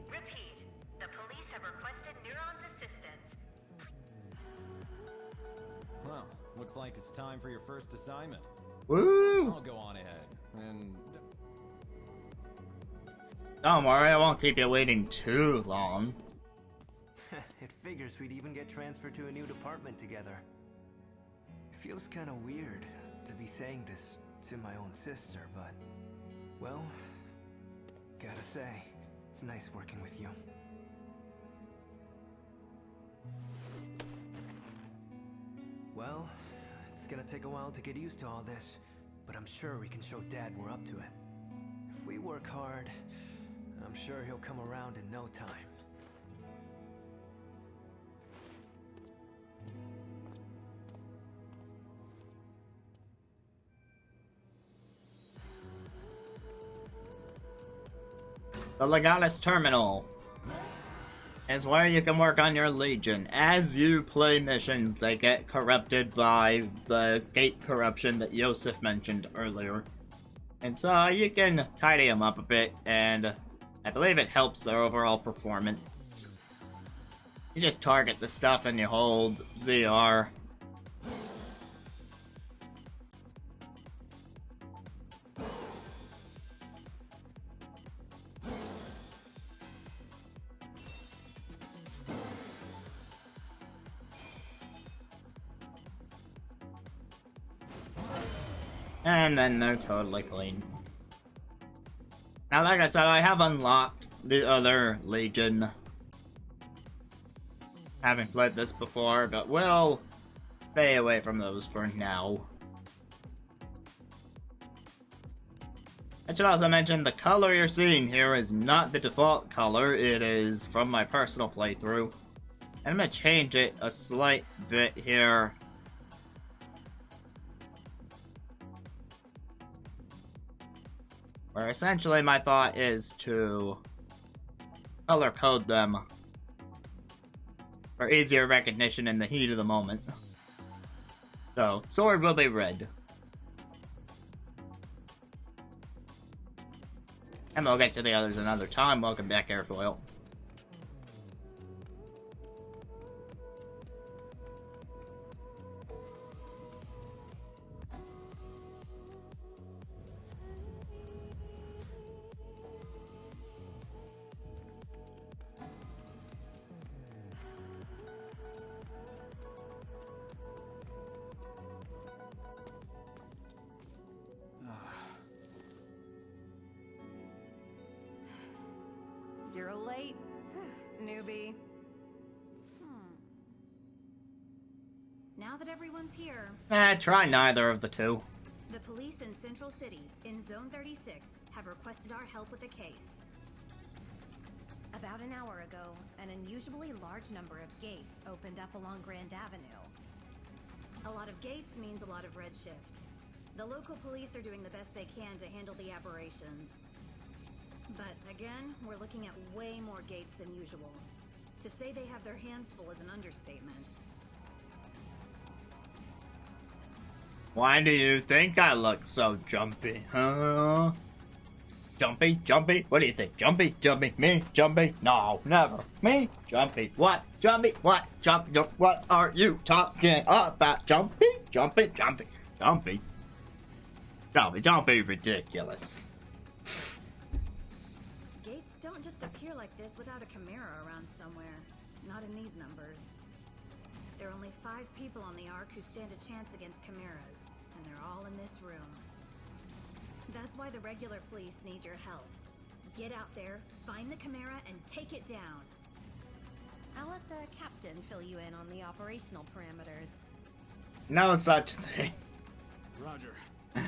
Repeat. The police have requested Neuron's assistance. Well, looks like it's time for your first assignment. Woo! I'll go on ahead and... Don't worry, I won't keep you waiting too long. It figures we'd even get transferred to a new department together. It feels kind of weird to be saying this to my own sister, but... Well, gotta say, it's nice working with you. Well, it's gonna take a while to get used to all this, but I'm sure we can show Dad we're up to it. If we work hard, I'm sure he'll come around in no time. The Legatus Terminal is where you can work on your Legion. As you play missions, they get corrupted by the gate corruption that Yosef mentioned earlier. And so you can tidy them up a bit, and I believe it helps their overall performance. You just target the stuff and you hold ZR. And then they're totally clean. Now, like I said, I have unlocked the other Legion. Haven't played this before, but we'll stay away from those for now. I should also mention the color you're seeing here is not the default color. It is from my personal playthrough. And I'm going to change it a slight bit here. Where essentially my thought is to color code them for easier recognition in the heat of the moment. So, sword will be red. And we'll get to the others another time. Welcome back, Airfoil. late? Newbie. Now that everyone's here, Try neither of the two. the police in Central City, in Zone 36, have requested our help with a case. About an hour ago, an unusually large number of gates opened up along Grand Avenue. A lot of gates means a lot of redshift. The local police are doing the best they can to handle the aberrations. But again, we're looking at way more gates than usual. To say they have their hands full is an understatement. Why do you think I look so jumpy, huh? Jumpy? Jumpy? What do you think? Jumpy? Jumpy? Me? Jumpy? No, never. Me? Jumpy? What? Jumpy? What? What are you talking about? Jumpy? Jumpy? Jumpy? Jumpy? Jumpy? Don't be ridiculous. Gates don't just appear like this without a Chimera around somewhere. Not in these numbers. There are only 5 people on the Ark who stand a chance against Chimeras, and they're all in this room. That's why the regular police need your help. Get out there, find the Chimera, and take it down. I'll let the captain fill you in on the operational parameters. No such thing. Roger.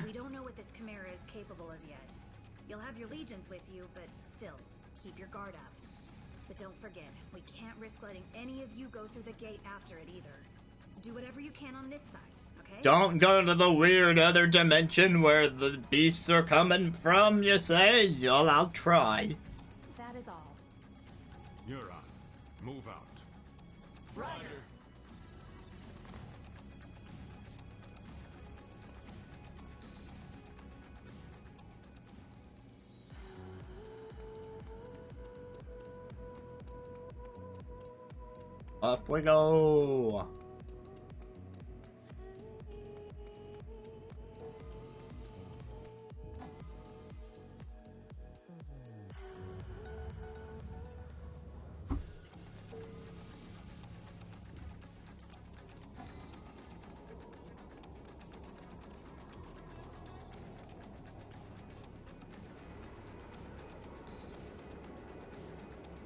We don't know what this Chimera is capable of yet. You'll have your legions with you, but still, keep your guard up. But don't forget, we can't risk letting any of you go through the gate after it either. Do whatever you can on this side, okay? Don't go to the weird other dimension where the beasts are coming from, you say? I'll try. That is all. Neuron, move out. Roger. Off we go.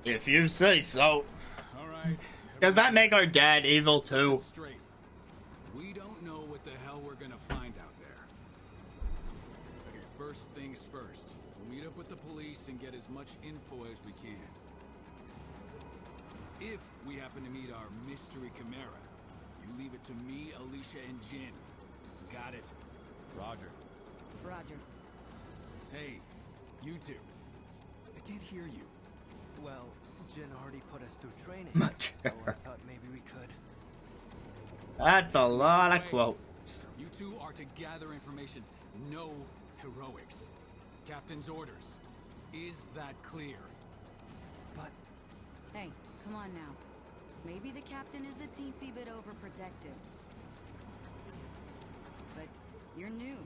If you say so. All right. Does that make our dad evil too? Straight. We don't know what the hell we're gonna find out there. Okay, first things first. We'll meet up with the police and get as much info as we can. If we happen to meet our mystery Chimera, you leave it to me, Alicia, and Jin. Got it? Roger. Roger. Hey, you two. I can't hear you. Well, Jin already put us through training, Much. so I thought maybe we could. That's a lot of Hey, quotes. You two are to gather information. No heroics. Captain's orders. Is that clear? But Hey, come on now. Maybe the captain is a teensy bit overprotective. But you're new,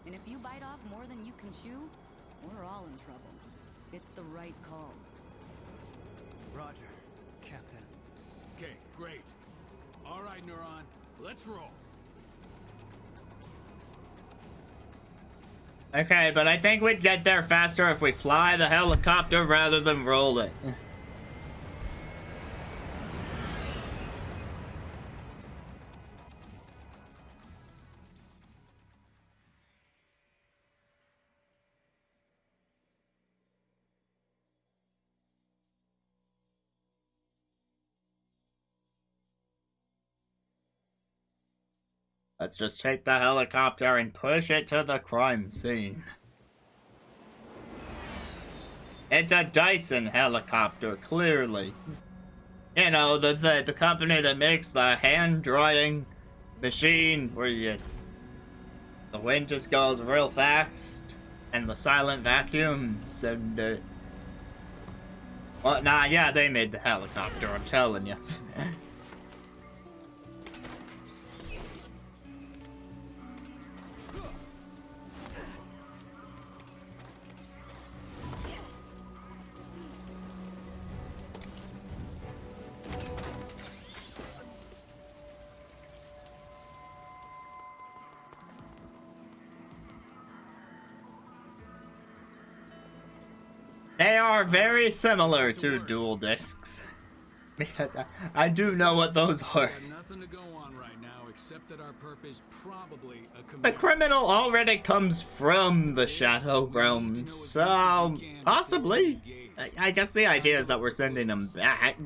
and if you bite off more than you can chew, we're all in trouble. It's the right call. Roger, Captain. Okay, great. All right, Neuron, let's roll. Okay, but I think we'd get there faster if we fly the helicopter rather than roll it. Let's just take the helicopter and push it to the crime scene. It's a Dyson helicopter, clearly. You know, the company that makes the hand-drying machine where the wind just goes real fast and the silent vacuums and well, nah, yeah, they made the helicopter, I'm telling you. They are very similar to dual discs. Because I do know what those are. We have nothing to go on right now except that our perp is probably a The criminal already comes from the Shadow Realm, so possibly. I guess the idea is that we're sending him back.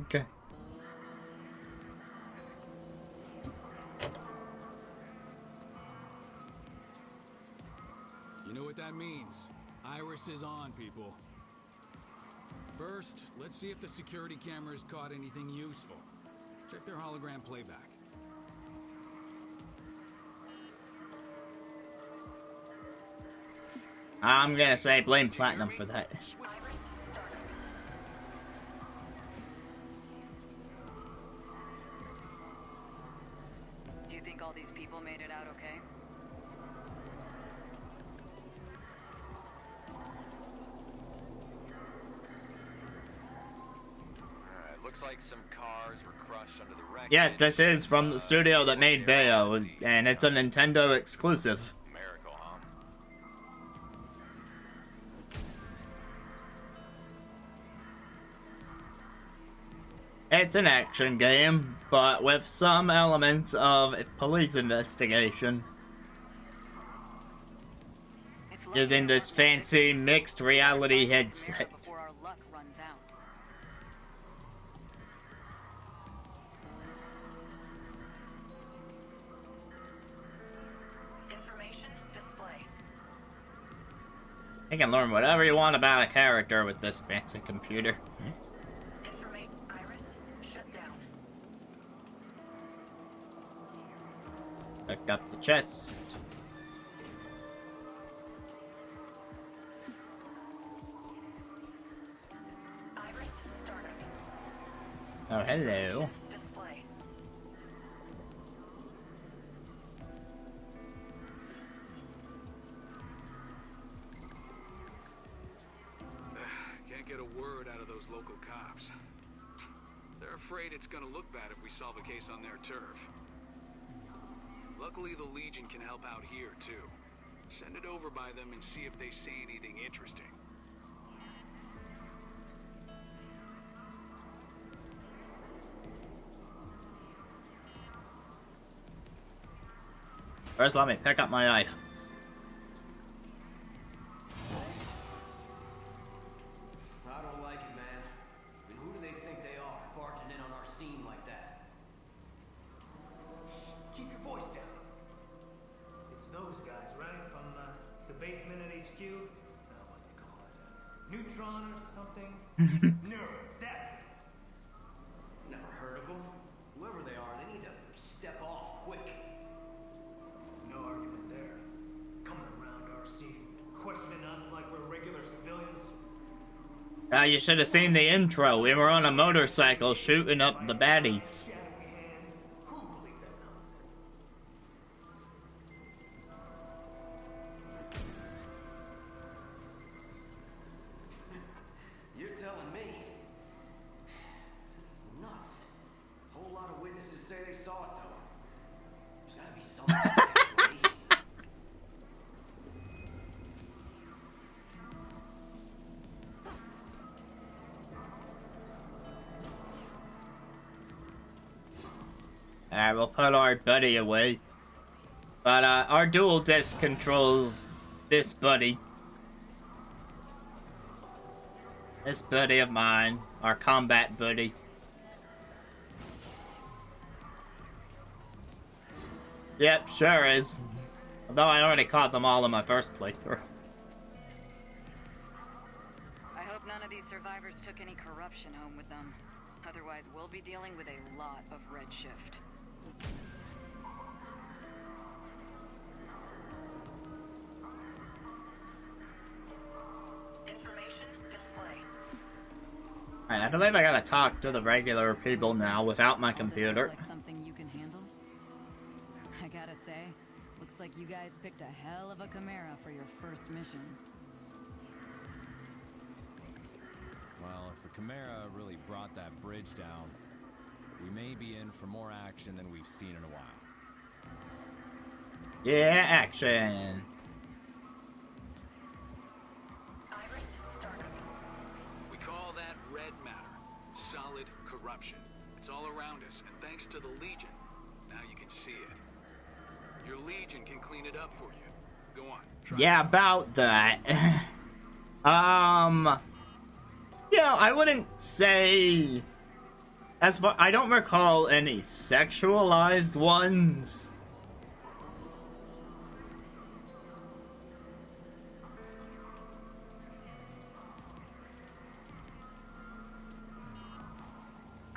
You know what that means? Iris is on, people. First, let's see if the security cameras caught anything useful. Check their hologram playback. I'm gonna say blame Platinum for that. Do you think all these people made it out okay? Alright, looks like some cars were crushed under the wreck. Yes, this is from the studio that made Bayo, and it's a Nintendo exclusive. Miracle, huh? It's an action game, but with some elements of police investigation. Using this fancy mixed reality headset. Before our luck runs out. Information display. You can learn whatever you want about a character with this fancy computer. Information. Iris, shut down. Pick up the chest. Iris, startup. Oh, hello. Display. Can't get a word out of those local cops. They're afraid it's gonna look bad if we solve a case on their turf. Luckily, the Legion can help out here, too. Send it over by them and see if they say anything interesting. First, let me pick up my items. I don't like it, man. And who do they think they are, barging in on our scene like that? Shh, keep your voice down. It's those guys, right? From the basement at HQ? What they call it? Neutron or something? No, that's it. Never heard of them. Whoever they are, they need to step off quick. No argument there. Coming around our scene, questioning us like we're regular civilians. You should have seen the intro. We were on a motorcycle shooting up the baddies. Shadowy hand. Who'll believe that nonsense? You're telling me. This is nuts. A whole lot of witnesses say they saw it, though. There's gotta be some explanation. Alright, we'll put our buddy away. But our dual disc controls this buddy. This buddy of mine. Our combat buddy. Yep, sure is. Although I already caught them all in my first playthrough. I hope none of these survivors took any corruption home with them. Otherwise, we'll be dealing with a lot of redshift. Information display. Alright, I believe I gotta talk to the regular people now without my All this computer. look like something you can handle? I gotta say, looks like you guys picked a hell of a Chimera for your first mission. Well, if a Chimera really brought that bridge down, we may be in for more action than we've seen in a while. Yeah, action. Iris, startup. red matter. Solid corruption. It's all around us, and thanks to the Legion, now you can see it. Your Legion can clean it up for you. Go on. Yeah, about that. Yeah, I wouldn't say... As far... I don't recall any sexualized ones.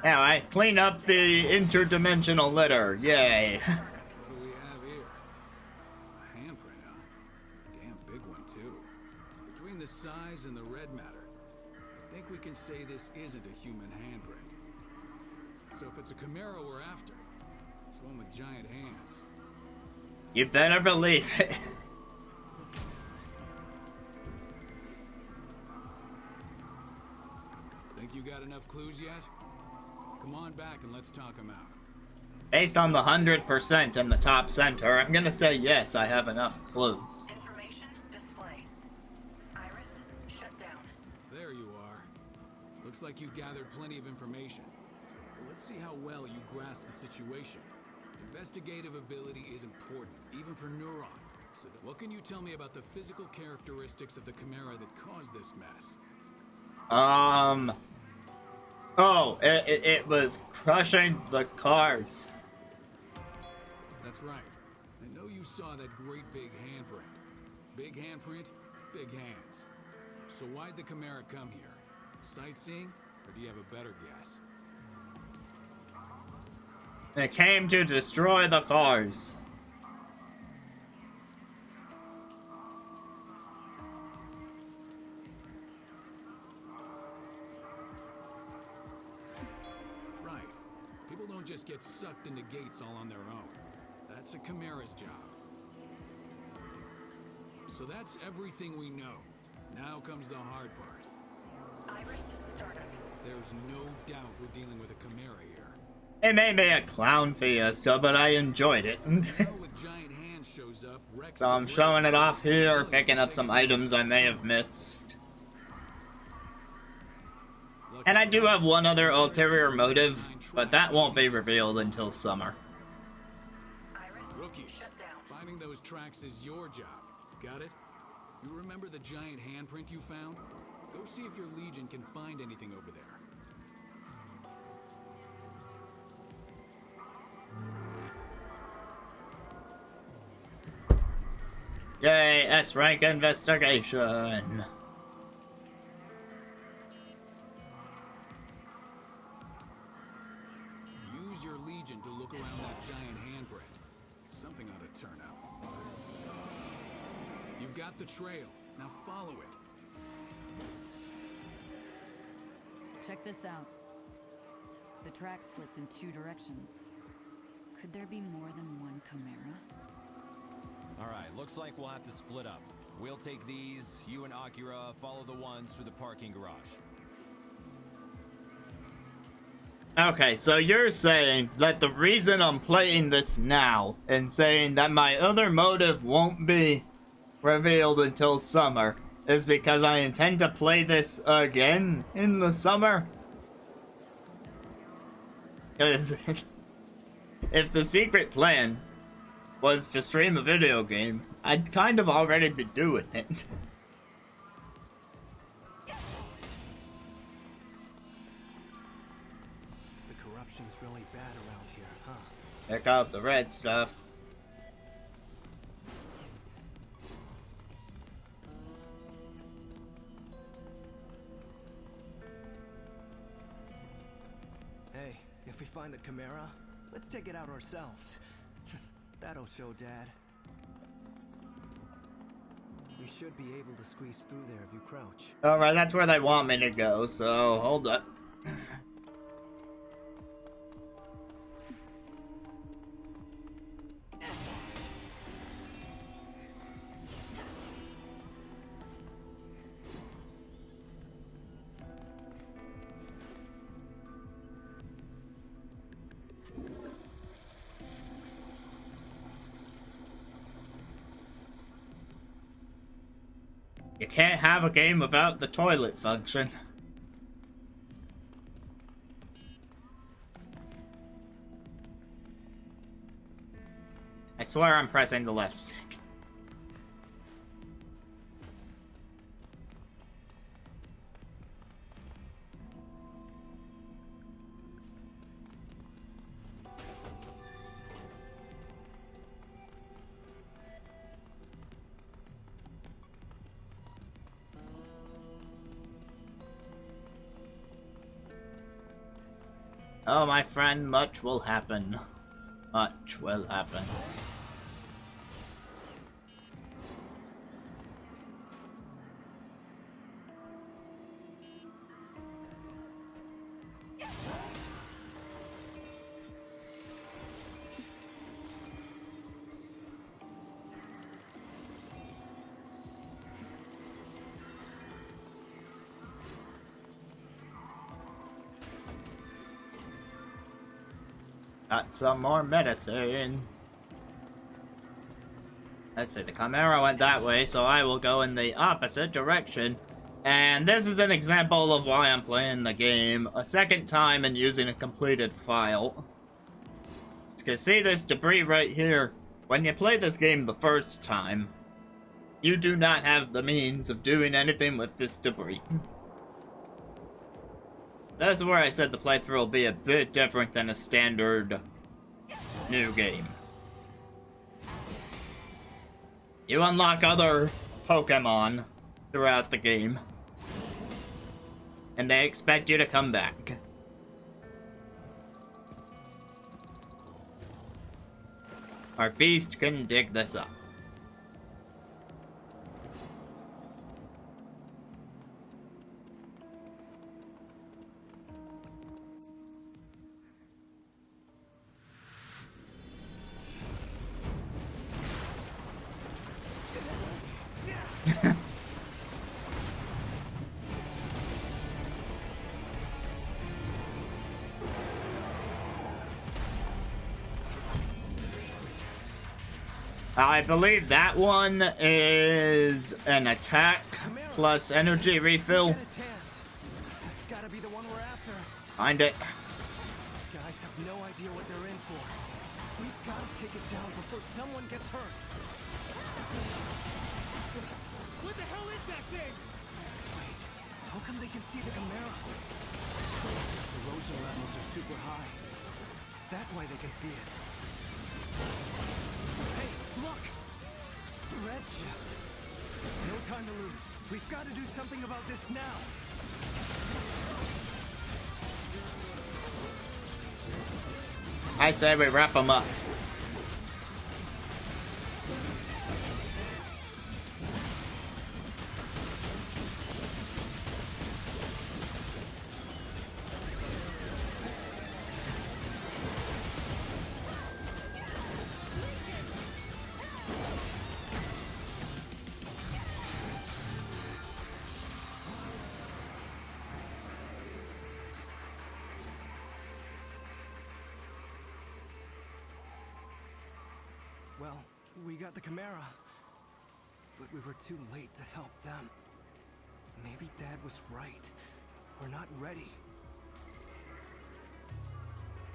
Yeah, I clean up the interdimensional litter. Yay. What do we have here? A handprint, huh? Damn big one, too. Between the size and the red matter, I think we can say this isn't a human handprint. So if it's a Chimera we're after, it's one with giant hands. You better believe it. Think you got enough clues yet? Come on back and let's talk them out. Based on the 100% in the top center, I'm gonna say yes, I have enough clues. Information display. Iris, shut down. There you are. Looks like you've gathered plenty of information. But let's see how well you grasp the situation. Investigative ability is important, even for Neuron. So what can you tell me about the physical characteristics of the Chimera that caused this mess? Oh, it was crushing the cars. That's right. I know you saw that great big handprint. Big handprint, big hands. So why'd the Chimera come here? Sightseeing? Or do you have a better guess? It came to destroy the cars. Right. People don't just get sucked into gates all on their own. That's a Chimera's job. So that's everything we know. Now comes the hard part. Iris, startup. There's no doubt we're dealing with a Chimera here. It may be a clown fiesta, but I enjoyed it. With giant hands shows up, wrecks So I'm the showing it bridge, off here, facility picking up takes some the items I may have side. missed. Lucky And I do for have us, one other the ulterior rest of the motive, nine but tracks that won't be leads us revealed to until summer. Iris, Rookies, shut down. finding those tracks is your job. Got it? You remember the giant handprint you found? Go see if your Legion can find anything over there. Yay, S-rank investigation. Use your Legion to look around that giant handprint. Something ought to turn up. You've got the trail. Now follow it. Check this out. The track splits in two directions. Could there be more than one Chimera? Alright, looks like we'll have to split up. We'll take these, you and Akira follow the ones through the parking garage. Okay, so you're saying that the reason I'm playing this now and saying that my other motive won't be revealed until summer is because I intend to play this again in the summer? Because if the secret plan was to stream a video game, I'd kind of already be doing it. The corruption's really bad around here, huh? Check out the red stuff. Hey, if we find the Chimera, let's take it out ourselves. That'll show Dad. We should be able to squeeze through there if you crouch. Alright, that's where they want me to go, so hold up. You can't have a game without the toilet function. I swear I'm pressing the left stick. Oh, my friend, much will happen. Much will happen. Got some more medicine. Let's see, the Chimera went that way, so I will go in the opposite direction. And this is an example of why I'm playing the game a second time and using a completed file. Because see this debris right here? When you play this game the first time, you do not have the means of doing anything with this debris. That's where I said the playthrough will be a bit different than a standard new game. You unlock other Pokemon throughout the game, and they expect you to come back. Our beast can dig this up. I believe that one is an attack plus energy refill. That's gotta be the one we're after. Find it. These guys have no idea what they're in for. We've gotta take it down before someone gets hurt. What the hell is that thing? Wait, how come they can see the Chimera? The corrosion levels are super high. Is that why they can see it? Hey, look! Redshift. No time to lose. We've got to do something about this now. I say we wrap them up. Well, we got the Chimera, but we were too late to help them. Maybe Dad was right. We're not ready.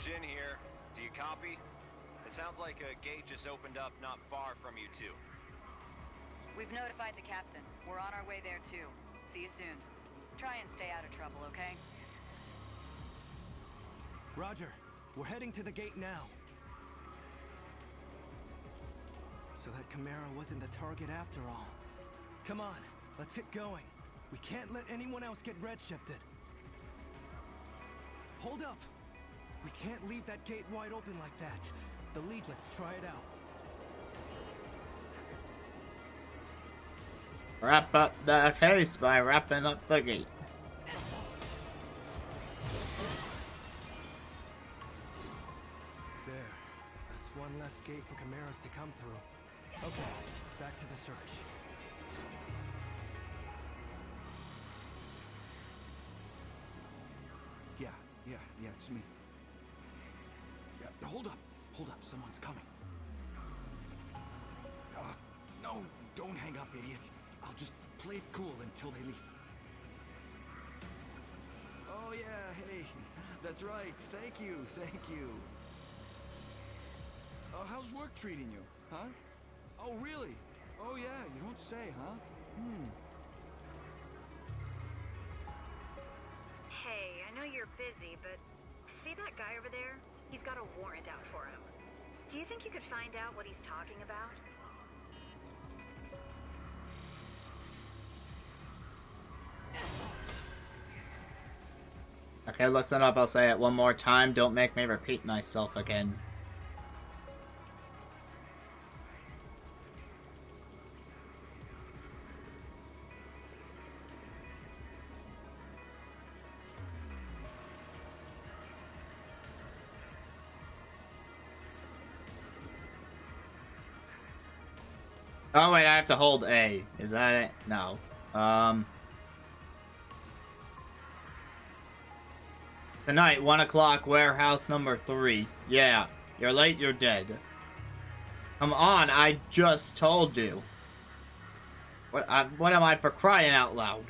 Jin here. Do you copy? It sounds like a gate just opened up not far from you two. We've notified the captain. We're on our way there too. See you soon. Try and stay out of trouble, okay? Roger. We're heading to the gate now. So that Chimera wasn't the target after all. Come on, let's get going. We can't let anyone else get redshifted. Hold up! We can't leave that gate wide open like that. The lead, let's try it out. Wrap up the case by wrapping up the gate. There. That's one less gate for Chimeras to come through. Okay, back to the search. Yeah, it's me. Yeah, hold up, someone's coming. No, don't hang up, idiot. I'll just play it cool until they leave. Oh yeah, hey, that's right, thank you. How's work treating you? Huh? Oh, really? Oh, yeah, you don't say, huh? Hey, I know you're busy, but see that guy over there? He's got a warrant out for him. Do you think you could find out what he's talking about? Okay, listen up, I'll say it one more time. Don't make me repeat myself again. Oh wait, I have to hold A. Is that it? No. Tonight, 1 o'clock, warehouse number 3. Yeah, you're late, you're dead. Come on, I just told you. What am I for crying out loud?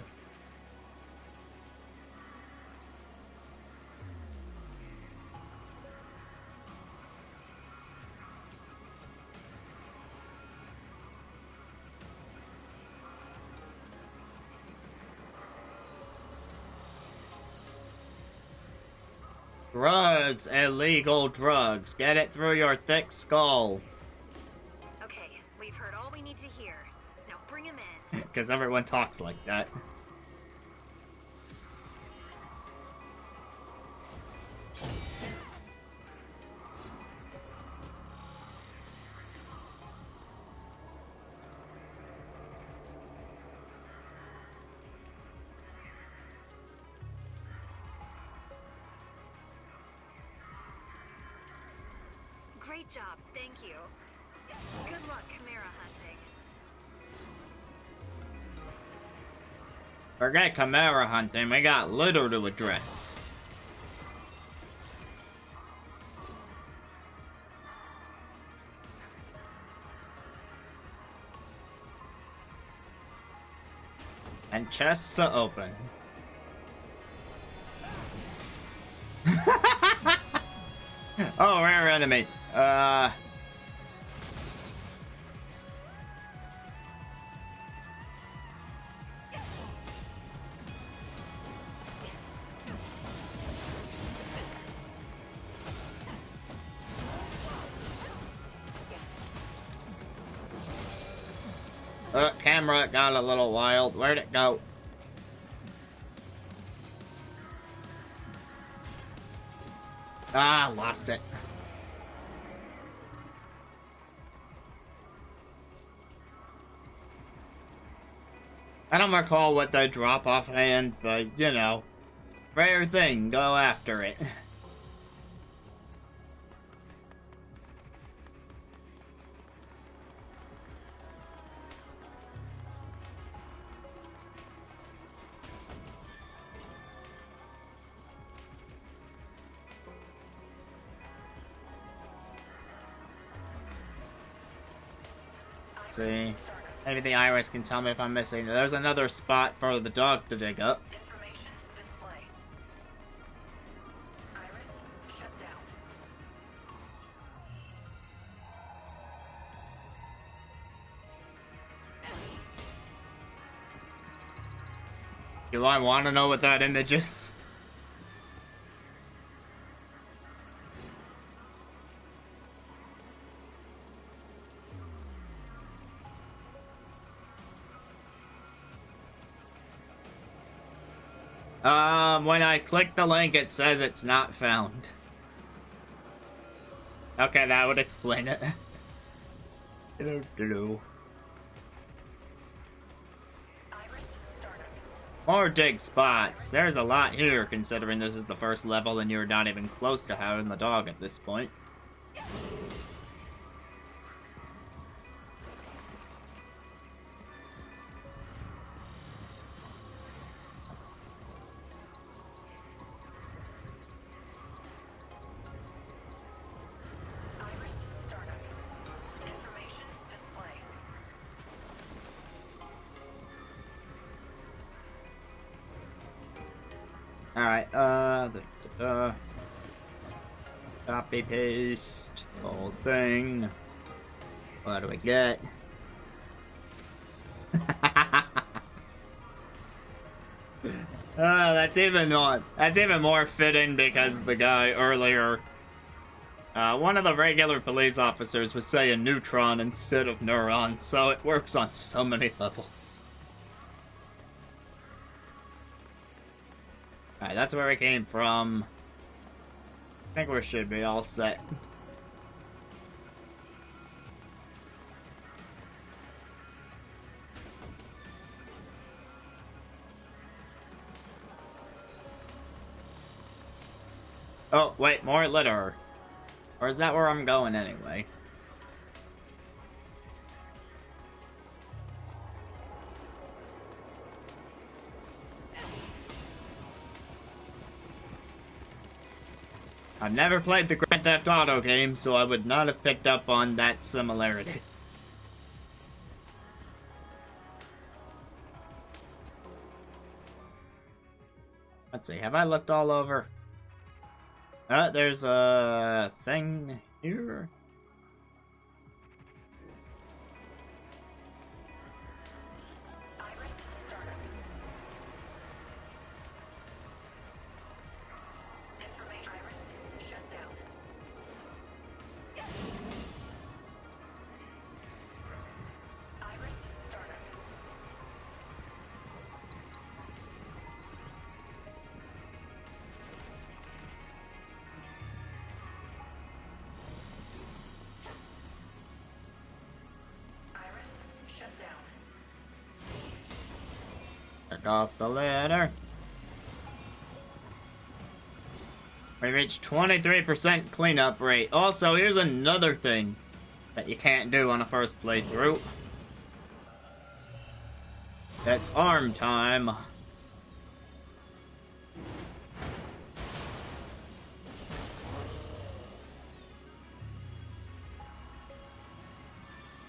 Drugs, illegal drugs. Get it through your thick skull. Okay, we've heard all we need to hear. Now bring him in. Because everyone talks like that. Great job, thank you. Good luck chimera hunting. Forget chimera hunting, we got litter to address. And chests to open. Oh, rare enemy. Camera got a little wild. Where'd it go? Ah, lost it. I don't recall what they drop offhand, but, you know, rare thing, go after it. Let's see. Maybe the iris can tell me if I'm missing. There's another spot for the dog to dig up. Information display. Iris, shut down. Do I want to know what that image is? When I click the link, it says it's not found. Okay, that would explain it. More dig spots. There's a lot here, considering this is the first level and you're not even close to having the dog at this point. Alright, copy paste, whole thing. What do we get? That's even more fitting because the guy earlier, one of the regular police officers was saying neutron instead of neuron, so it works on so many levels. Alright, that's where we came from. I think we should be all set. Oh, wait, more litter. Or is that where I'm going anyway? I've never played the Grand Theft Auto game, so I would not have picked up on that similarity. Let's see, have I looked all over? There's a thing here. Check off the litter. We reached 23% cleanup rate. Also, here's another thing that you can't do on a first playthrough. That's arm time.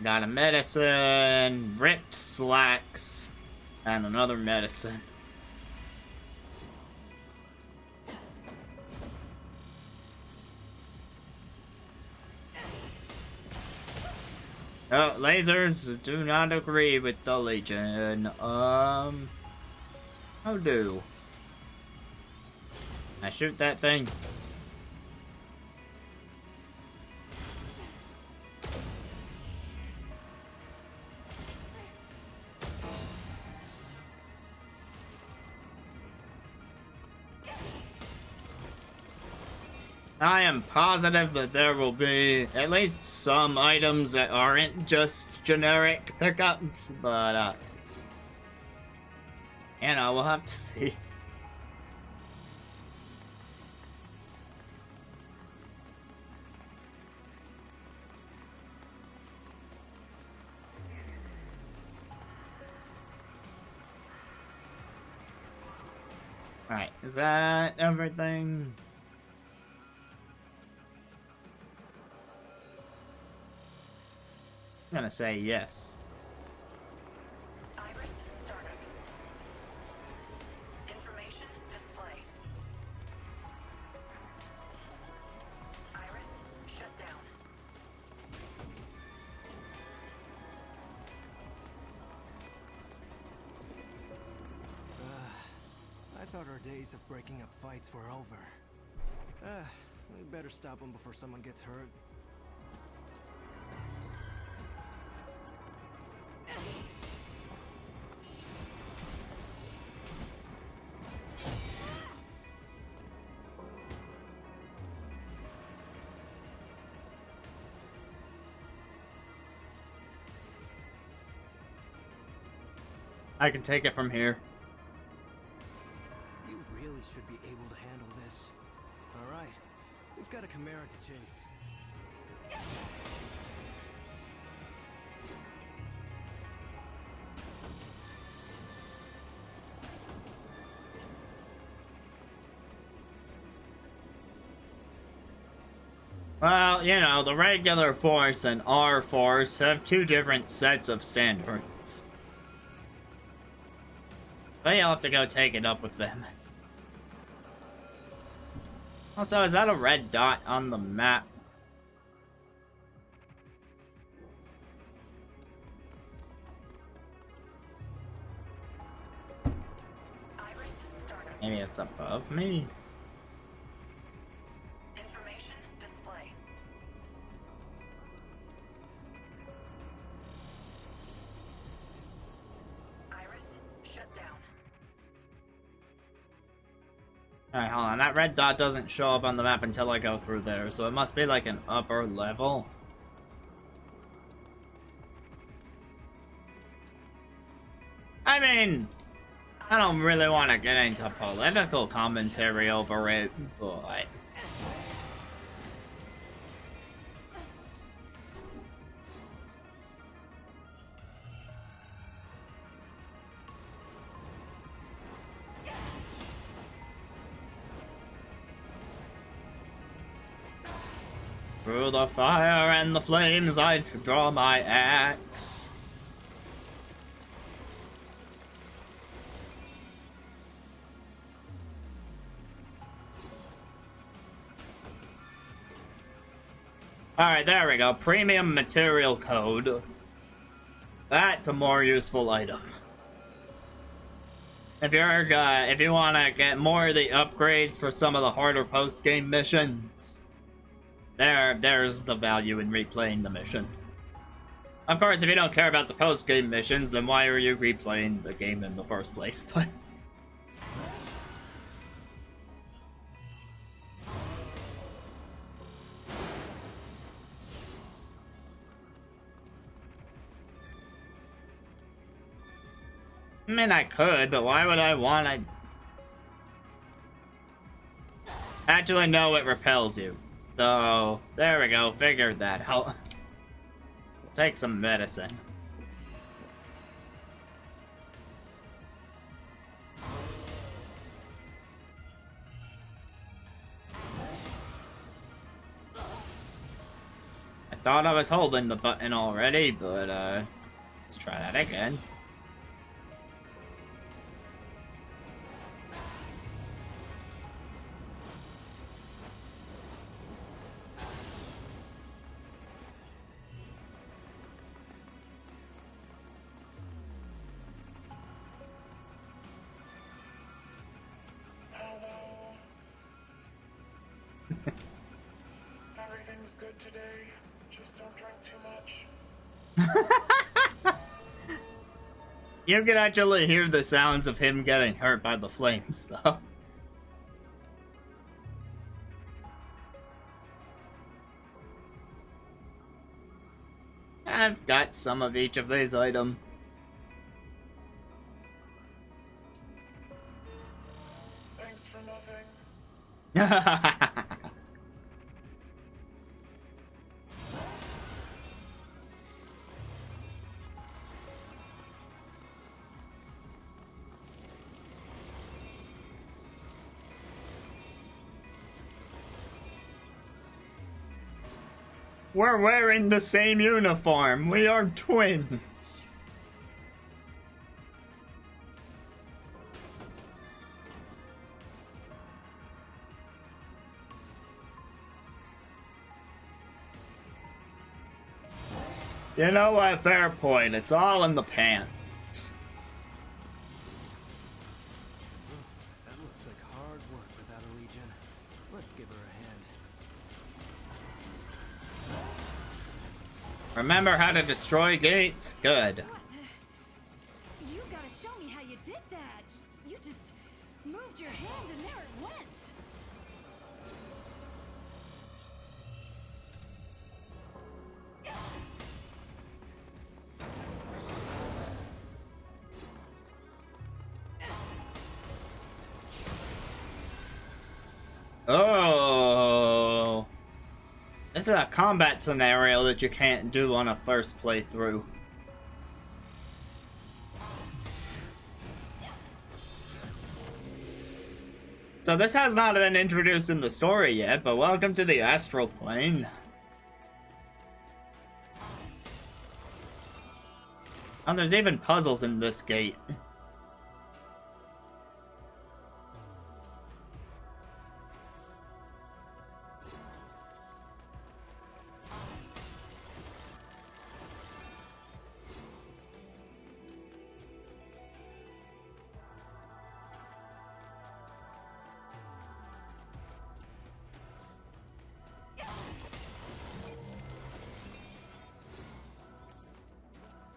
Got a medicine, ripped slacks, and another medicine. Oh, lasers do not agree with the Legion. How do? I shoot that thing. I am positive that there will be at least some items that aren't just generic pickups, but, you know, we'll have to see. Alright, is that everything? I'm gonna say yes. Iris startup. Information display. Iris shut down. I thought our days of breaking up fights were over. We better stop them before someone gets hurt. I can take it from here. You really should be able to handle this. Alright, we've got a Chimera to chase. Well, you know, the regular force and our force have two different sets of standards. But you'll have to go take it up with them. Also, is that a red dot on the map? Maybe it's above me? Information display. Iris, shut down. Alright, hold on. That red dot doesn't show up on the map until I go through there, so it must be like an upper level. I mean, I don't really want to get into political commentary over it, but... Through the fire and the flames, I draw my axe. Alright, there we go. Premium material code. That's a more useful item. If you want to get more of the upgrades for some of the harder post-game missions, there's the value in replaying the mission. Of course, if you don't care about the post-game missions, then why are you replaying the game in the first place? But I mean, I could, but why would I want to... Actually, no, it repels you. So, there we go, figured that out. Take some medicine. I thought I was holding the button already, but, let's try that again. Everything's good today. Just don't drink too much. You can actually hear the sounds of him getting hurt by the flames, though. I've got some of each of these items. Thanks for nothing. We're wearing the same uniform. We are twins. You know what? Fair point. It's all in the pants. That looks like hard work without a Legion. Let's give her a hand. Remember how to destroy gates? Good. You gotta show me how you did that. You just moved your hand and there it went. Oh. This is a combat scenario that you can't do on a first playthrough. So this has not been introduced in the story yet, but welcome to the Astral Plane. And there's even puzzles in this gate.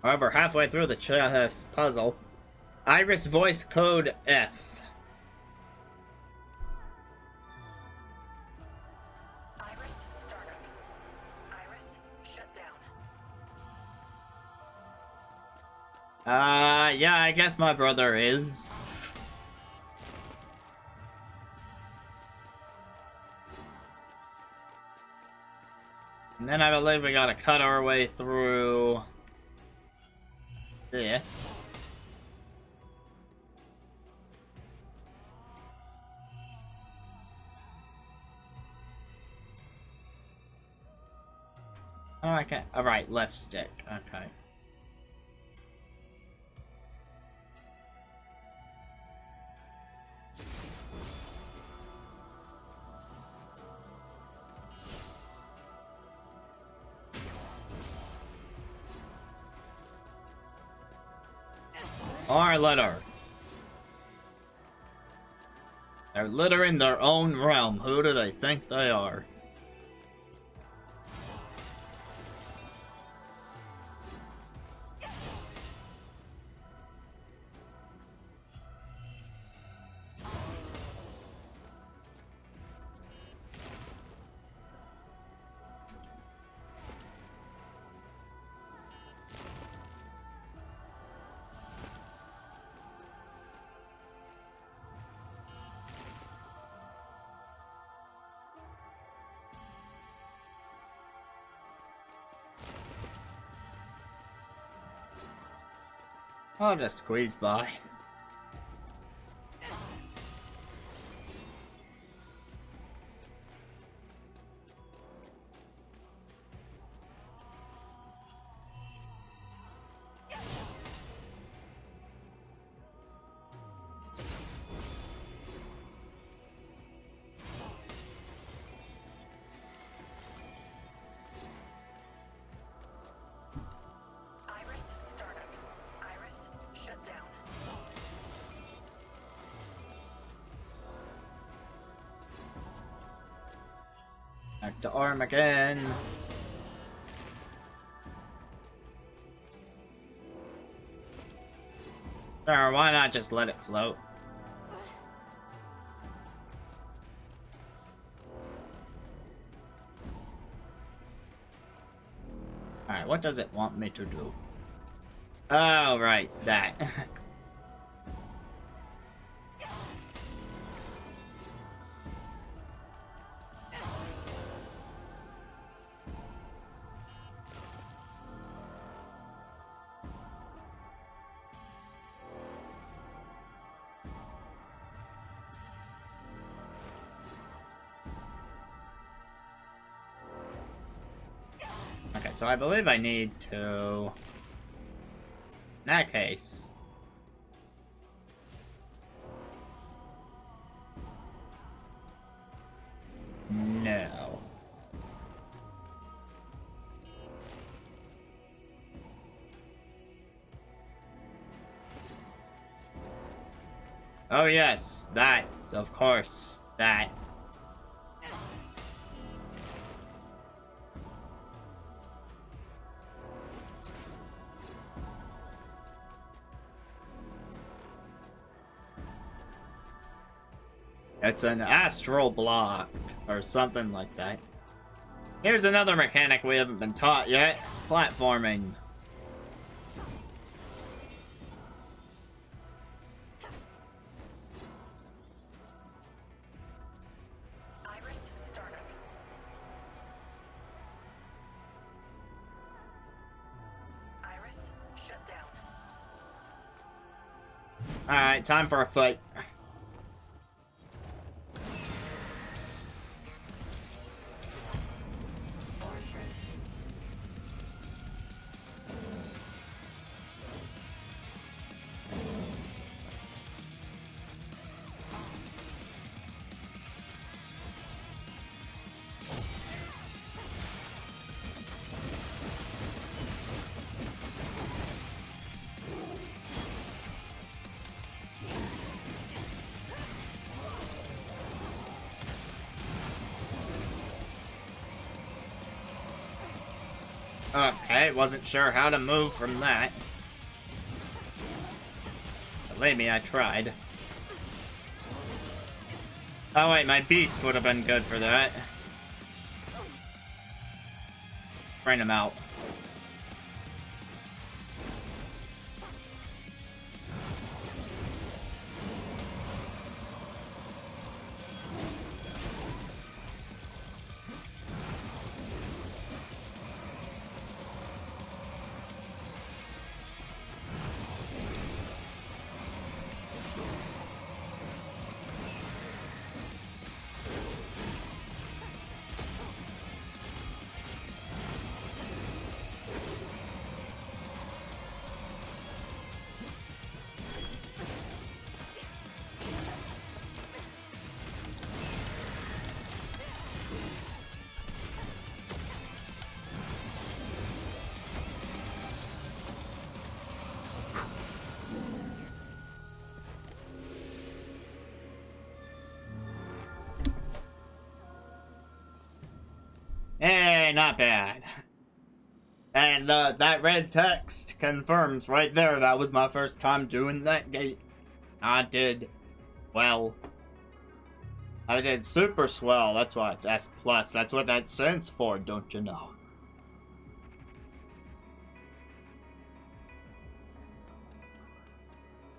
However, halfway through the puzzle, Iris voice code F. Iris startup. Iris shut down. Yeah, I guess my brother is. And then I believe we gotta cut our way through this. Oh, I can't. Alright, left stick. Okay. Or litter. They're littering their own realm. Who do they think they are? I'll just squeeze by. Back to arm again. Sure, why not just let it float? Alright, what does it want me to do? Oh, right, that. Okay, so I believe I need to... In that case... No. Oh yes, that, of course, that. It's an astral block, or something like that. Here's another mechanic we haven't been taught yet. Platforming. Iris startup. Iris shut down. Alright, time for a fight. Okay, wasn't sure how to move from that. Believe me, I tried. Oh wait, my beast would have been good for that. Bring him out. Hey, not bad. And that red text confirms right there that was my first time doing that gate. I did well. I did super swell. That's why it's S+. That's what that stands for, don't you know?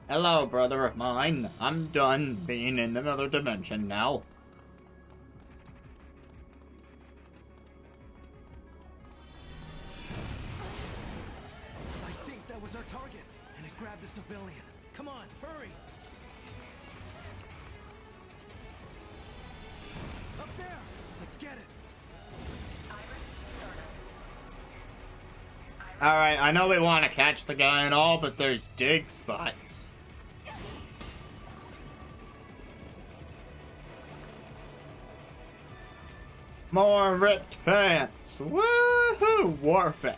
Hello, brother of mine. I'm done being in another dimension now. Was our target, and it grabbed the civilian. Come on, hurry! Up there! Let's get it! Alright, I know we want to catch the guy and all, but there's dig spots. More ripped pants. Woohoo! Warfare.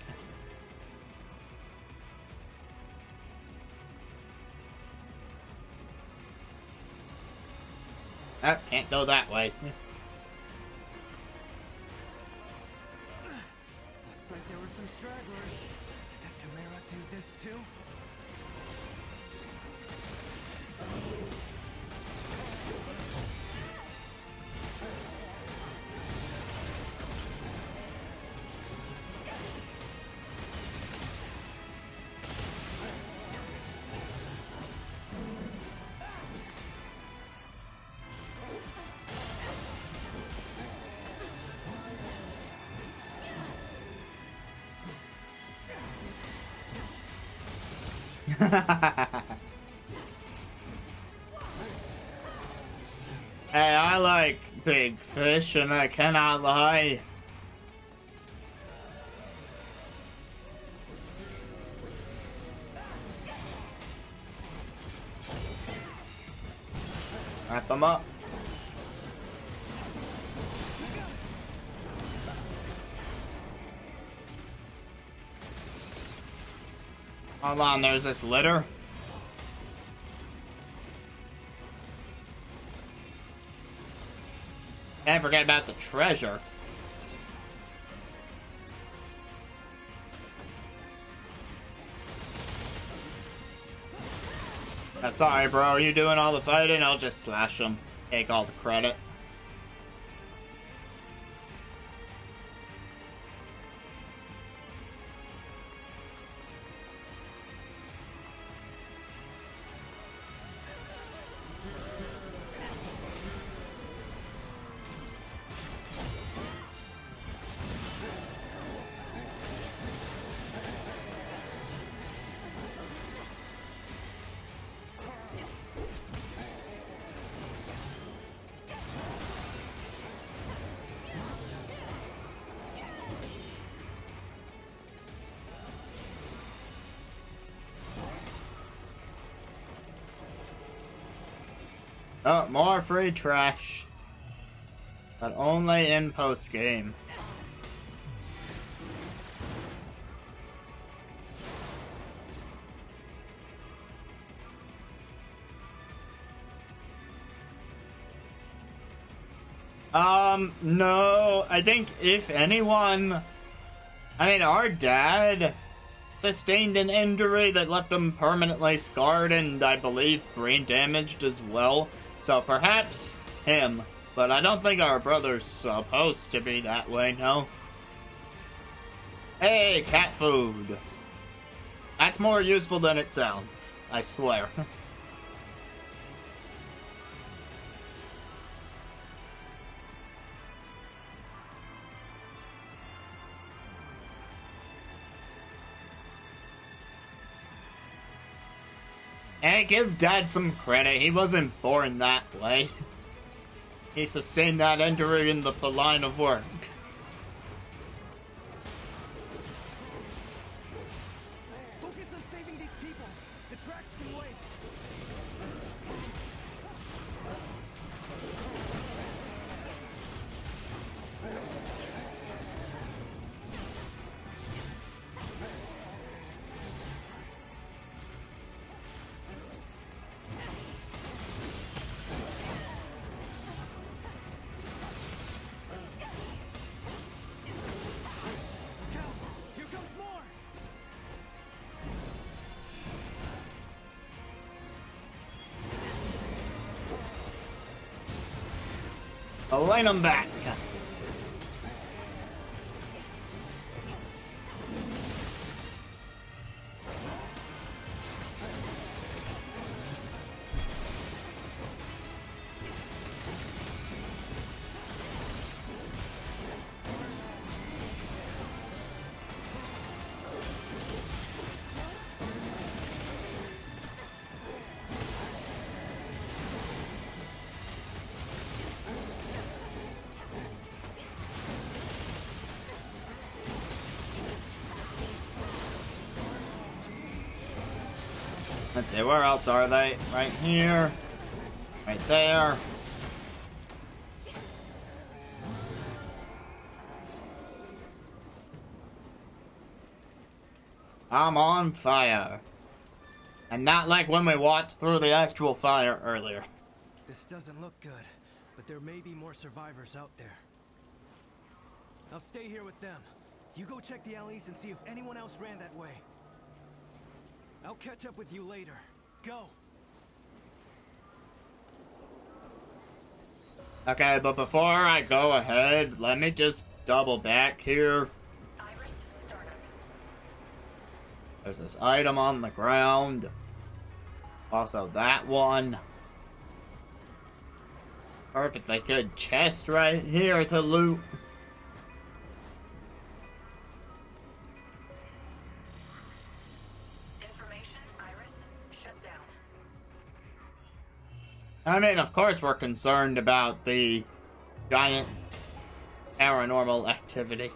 Oh, can't go that way. Looks like there were some stragglers. Did that Chimera do this too? Hey, I like big fish, and I cannot lie. Wrap them up. Hold on, there's this litter. Can't forget about the treasure. Sorry, bro. You doing all the fighting? I'll just slash them. Take all the credit. Oh, more free trash. But only in post-game. No, I think if anyone I mean, our dad sustained an injury that left him permanently scarred and, I believe, brain damaged as well. So perhaps him. But I don't think our brother's supposed to be that way, no. Hey, cat food. That's more useful than it sounds, I swear. And give Dad some credit, he wasn't born that way. He sustained that injury in the line of work. Focus on saving these people. The tracks can wait. Here comes more. Line them back. Let's see, where else are they? Right here. Right there. I'm on fire. And not like when we walked through the actual fire earlier. This doesn't look good, but there may be more survivors out there. I'll stay here with them. You go check the alleys and see if anyone else ran that way. I'll catch up with you later. Go! Okay, but before I go ahead, let me just double back here. There's this item on the ground. Also that one. Perfectly good chest right here to loot. I mean, of course we're concerned about the giant paranormal activity.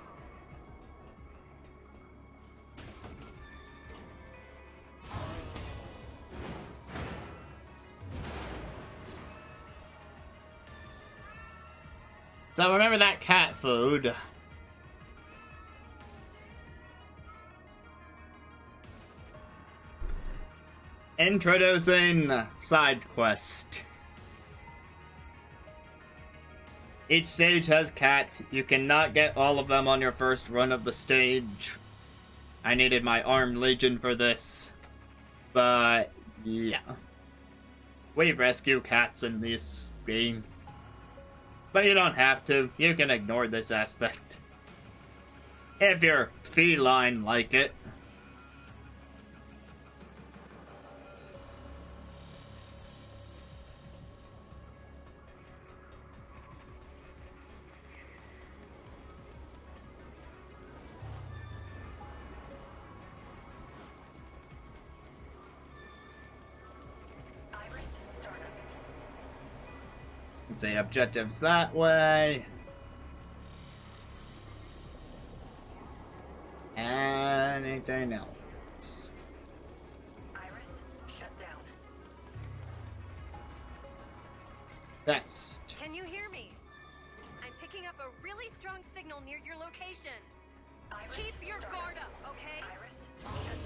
So remember that cat food. Introducing side quest. Each stage has cats. You cannot get all of them on your first run of the stage. I needed my armed legion for this. But, yeah. We rescue cats in this game. But you don't have to. You can ignore this aspect. If you're feline like it. Say objectives that way. Anything else? Iris, shut down. That's. Can you hear me? I'm picking up a really strong signal near your location. Iris, keep your guard up, okay? Iris, shut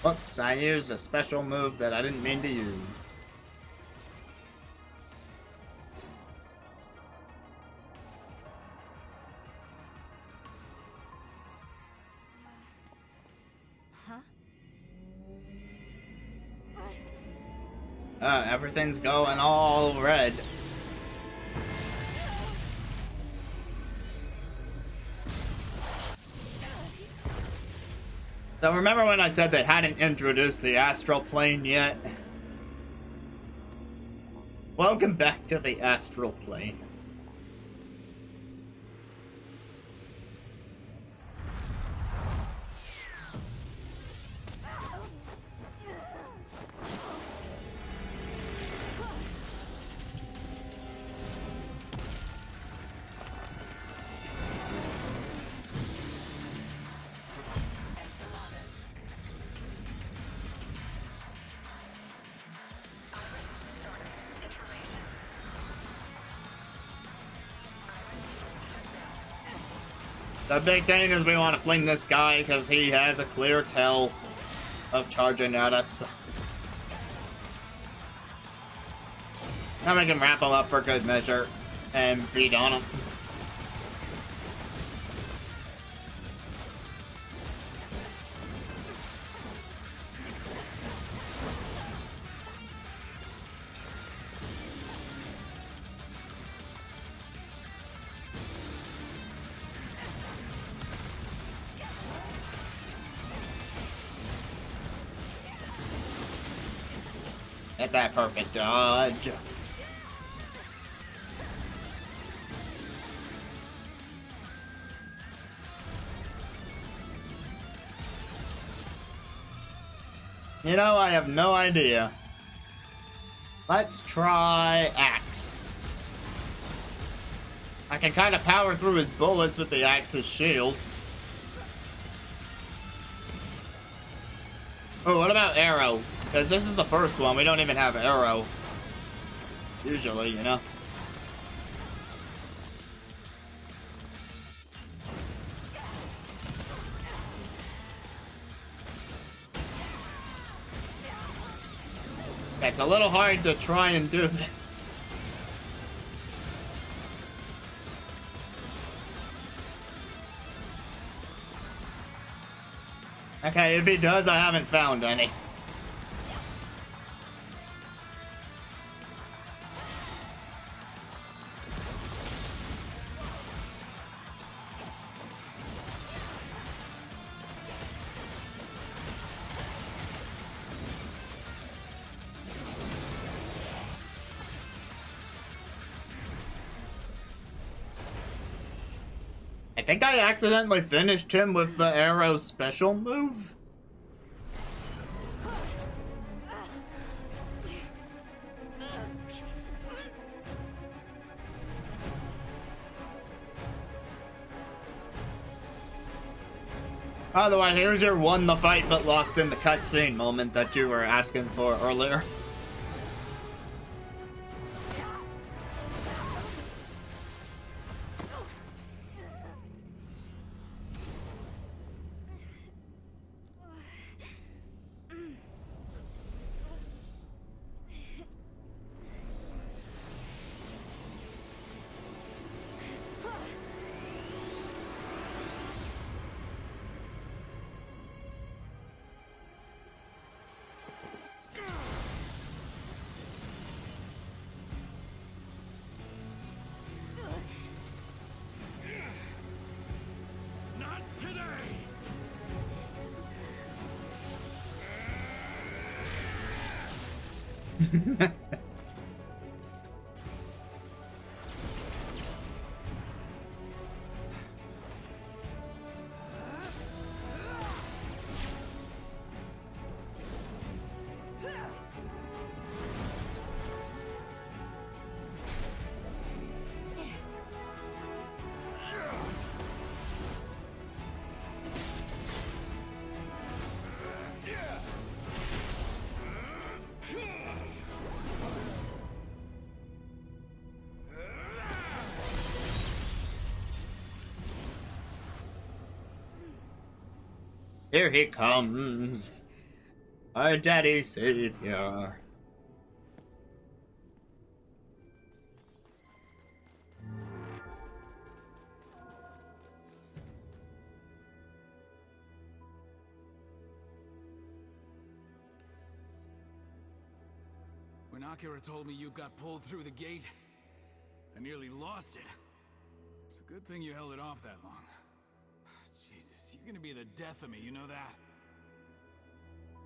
down. Oops, I used a special move that I didn't mean to use. Everything's going all red. So remember when I said they hadn't introduced the astral plane yet? Welcome back to the astral plane. The big thing is we want to fling this guy because he has a clear tell of charging at us. Now we can wrap him up for good measure and beat on him. Get that perfect dodge. You know, I have no idea. Let's try Axe. I can kind of power through his bullets with the Axe's shield. Oh, what about Arrow? Because this is the first one, we don't even have Arrow. Usually, you know. It's a little hard to try and do this. Okay, if he does, I haven't found any. I think I accidentally finished him with the Arrow special move. By the way, here's your won the fight but lost in the cutscene moment that you were asking for earlier. Here he comes, our daddy savior. When Akira told me you got pulled through the gate, I nearly lost it. It's a good thing you held it off that long. Jesus, you're gonna be the death of me, you know that?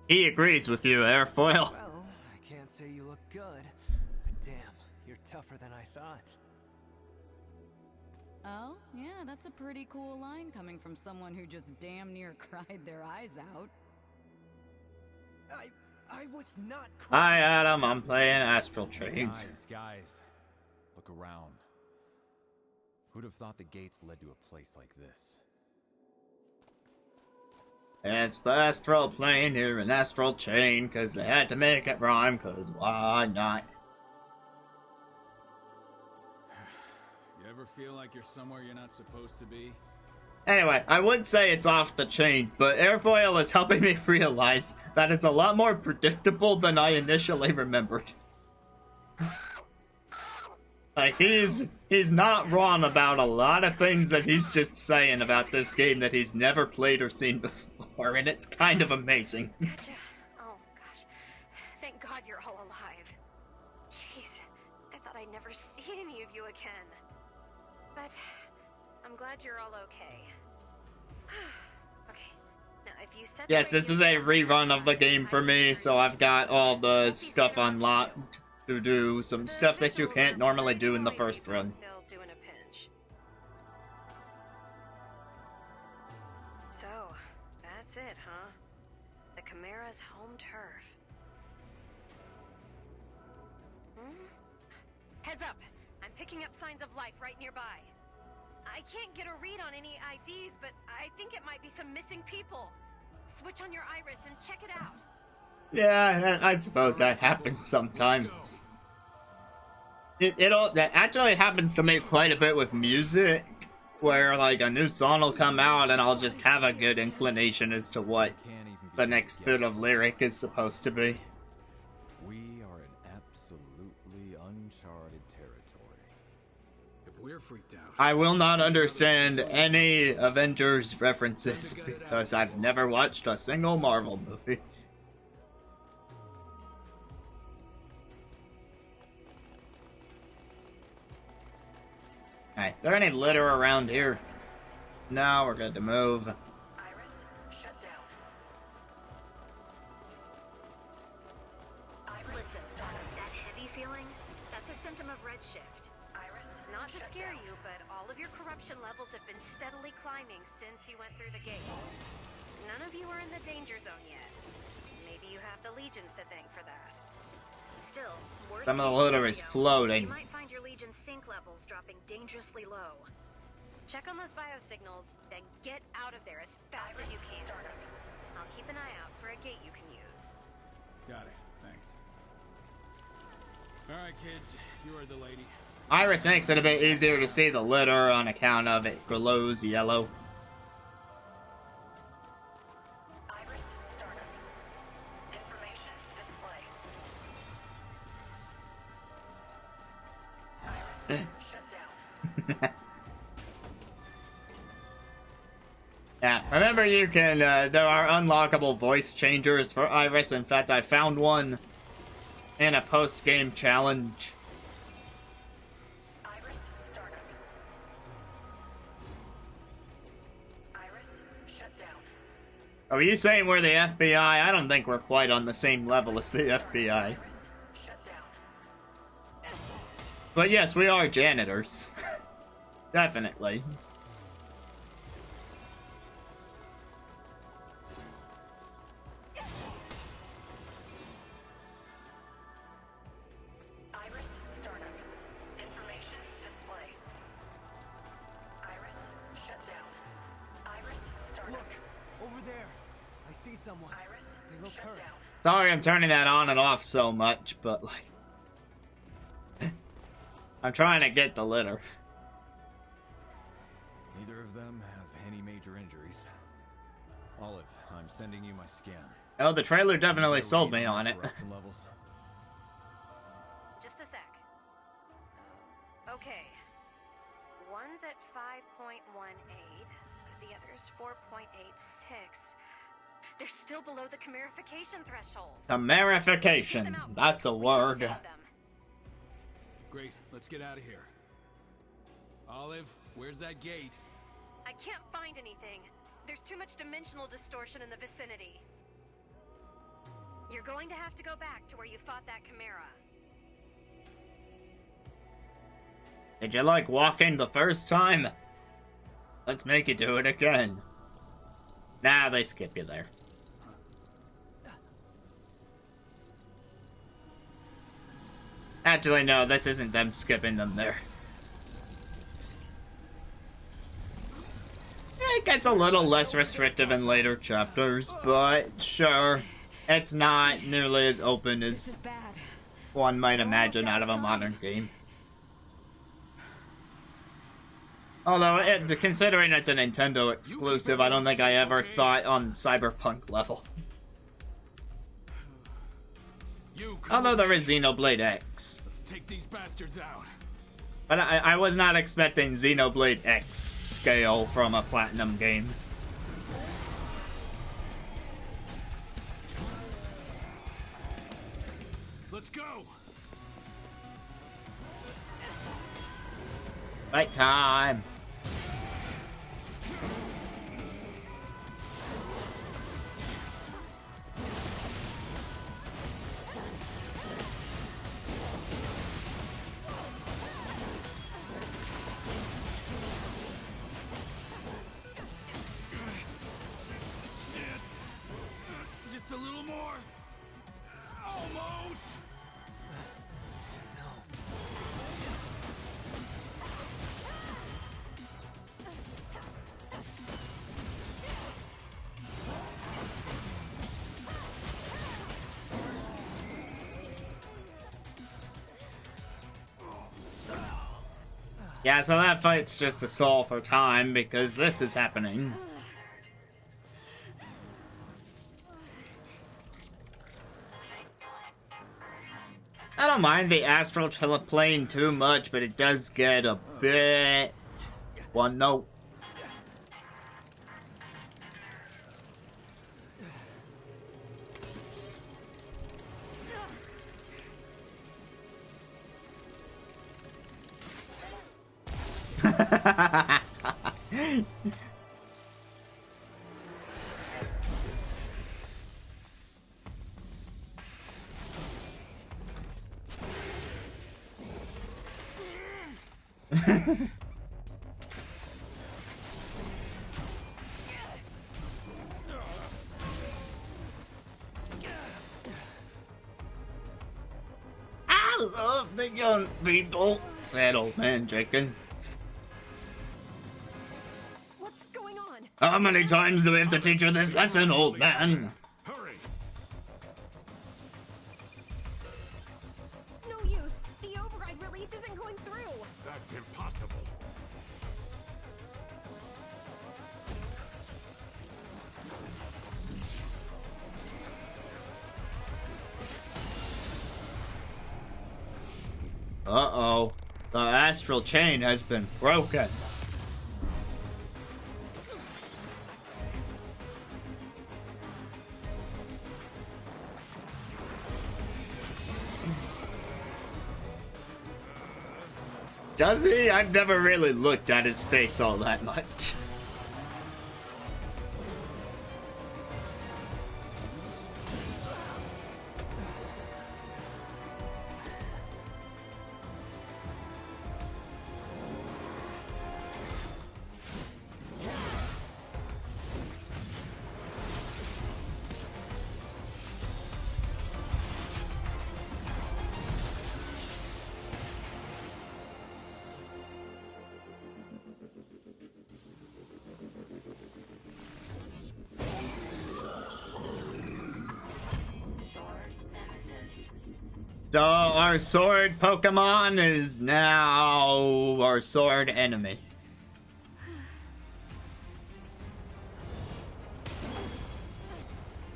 He agrees with you, Airfoil. Well, I can't say you look good, but damn, you're tougher than I thought. Oh, yeah, that's a pretty cool line coming from someone who just damn near cried their eyes out. I was not Hi, Adam. I'm playing Astral Chain. Guys, look around. Who'd have thought the gates led to a place like this? It's the Astral Plane here in Astral Chain, because they had to make it rhyme, because why not? You ever feel like you're somewhere you're not supposed to be? Anyway, I would say it's off the chain, but Airfoil is helping me realize that it's a lot more predictable than I initially remembered. Like, he's not wrong about a lot of things that he's just saying about this game that he's never played or seen before, and it's kind of amazing. Gotcha. Oh, gosh. Thank God you're all alive. Jeez, I thought I'd never see any of you again. But I'm glad you're all okay. Okay, now if you set Yes, this is a rerun of the game for me, so I've got all the stuff unlocked to do some stuff that you can't normally do in the first run. they'll do in a pinch. So, that's it, huh? The Chimera's home turf. Heads up! I'm picking up signs of life right nearby. I can't get a read on any IDs, but I think it might be some missing people. Switch on your iris and check it out. Yeah, I suppose that happens sometimes. That actually happens to me quite a bit with music, where like a new song will come out and I'll just have a good inclination as to what the next bit of lyric is supposed to be. We are in absolutely uncharted territory. If we're freaked out, I will not understand any Avengers references because I've never watched a single Marvel movie. Alright, there any litter around here? No, we're good to move. Iris, shut down. Iris, That heavy feeling? That's a symptom of redshift. Iris, Not to scare you, but all of your corruption levels have been steadily climbing since you went through the gate. None of you are in the danger zone yet. Maybe you have the Legions to thank for that. Still, worst Some of the case litter is scenario, floating. You might find your Legion's sync levels dropping dangerously low. Check on those biosignals, then get out of there as fast as you can. I'll keep an eye out for a gate you can use. got it. Thanks. All right, kids, you are the lady. Iris makes it a bit easier to see the litter on account of it glows yellow. Iris, startup. Information display. Iris, shut down. Yeah, remember you can, there are unlockable voice changers for Iris. In fact, I found one in a post-game challenge. Iris, startup. Iris, shut down. Are you saying we're the FBI? I don't think we're quite on the same level as the FBI. Shut down. But yes, we are janitors. Definitely. Iris, startup. Information display. Iris, shut down. Iris, startup. Look, over there. I see someone. Iris, they look hurt. Sorry I'm turning that on and off so much, but like... I'm trying to get the litter. Neither of them have any major injuries. Olive, I'm sending you my scan. Oh, the trailer definitely sold me on it. Corruption levels. Just a sec. Okay. One's at 5.18, the other's 4.86. They're still below the chimerification threshold. Chimerification. That's a word. Great, let's get out of here. Olive, where's that gate? I can't find anything. There's too much dimensional distortion in the vicinity. You're going to have to go back to where you fought that chimera. Did you like walking the first time? Let's make you do it again. Nah, they skip you there. Actually, no, this isn't them skipping them there. It gets a little less restrictive in later chapters, but sure, it's not nearly as open as one might imagine out of a modern game. Although, considering it's a Nintendo exclusive, I don't think I ever thought on Cyberpunk level. Although there is Xenoblade X. Let's take these bastards out. But I was not expecting Xenoblade X scale from a Platinum game. Let's go. Fight time. Just a little more. Almost. Yeah, so that fight's just a stall for time because this is happening. I don't mind the Astral plane too much, but it does get a bit one note. I love the young people, said old man Jenkins. What's going on? How many times do we have to teach you this lesson, old man? Hurry! No use. The override release isn't going through. That's impossible. Uh-oh. The astral chain has been broken. Does he? I've never really looked at his face all that much. So our sword Pokemon is now our sword enemy.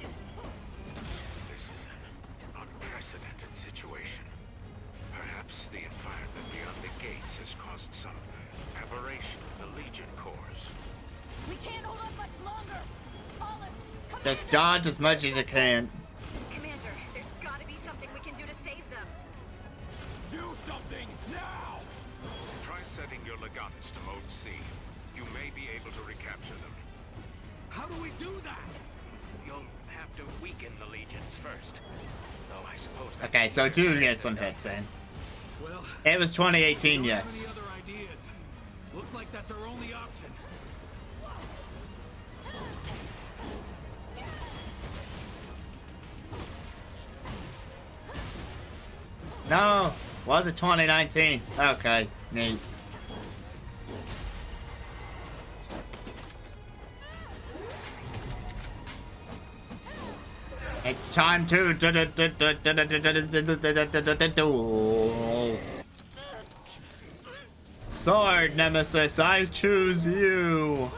This is an unprecedented situation. Perhaps the environment beyond the gates has caused some aberration in the Legion cores. We can't hold up much longer. Olive, come Just dodge as much as you can. Commander, there's gotta be something we can do to save them. Do something now! Try setting your legatus to mode C. You may be able to recapture them. How do we do that? You'll have to weaken the legions first. Though I suppose that Okay, so do get some hits in. Well, It was 2018, don't have yes. any other ideas. Looks like that's our only option. No, was it 2019? Okay, neat. It's time to duel. Sword Nemesis, I choose you.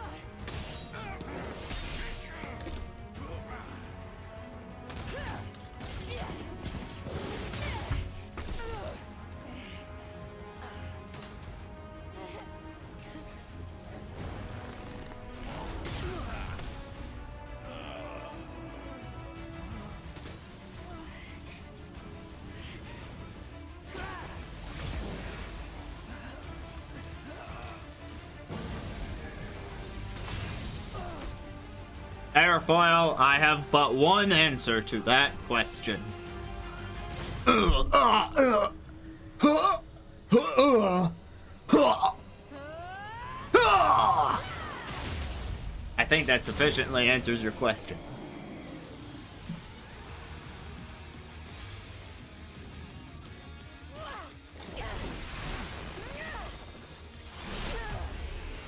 Airfoil, I have but one answer to that question. I think that sufficiently answers your question.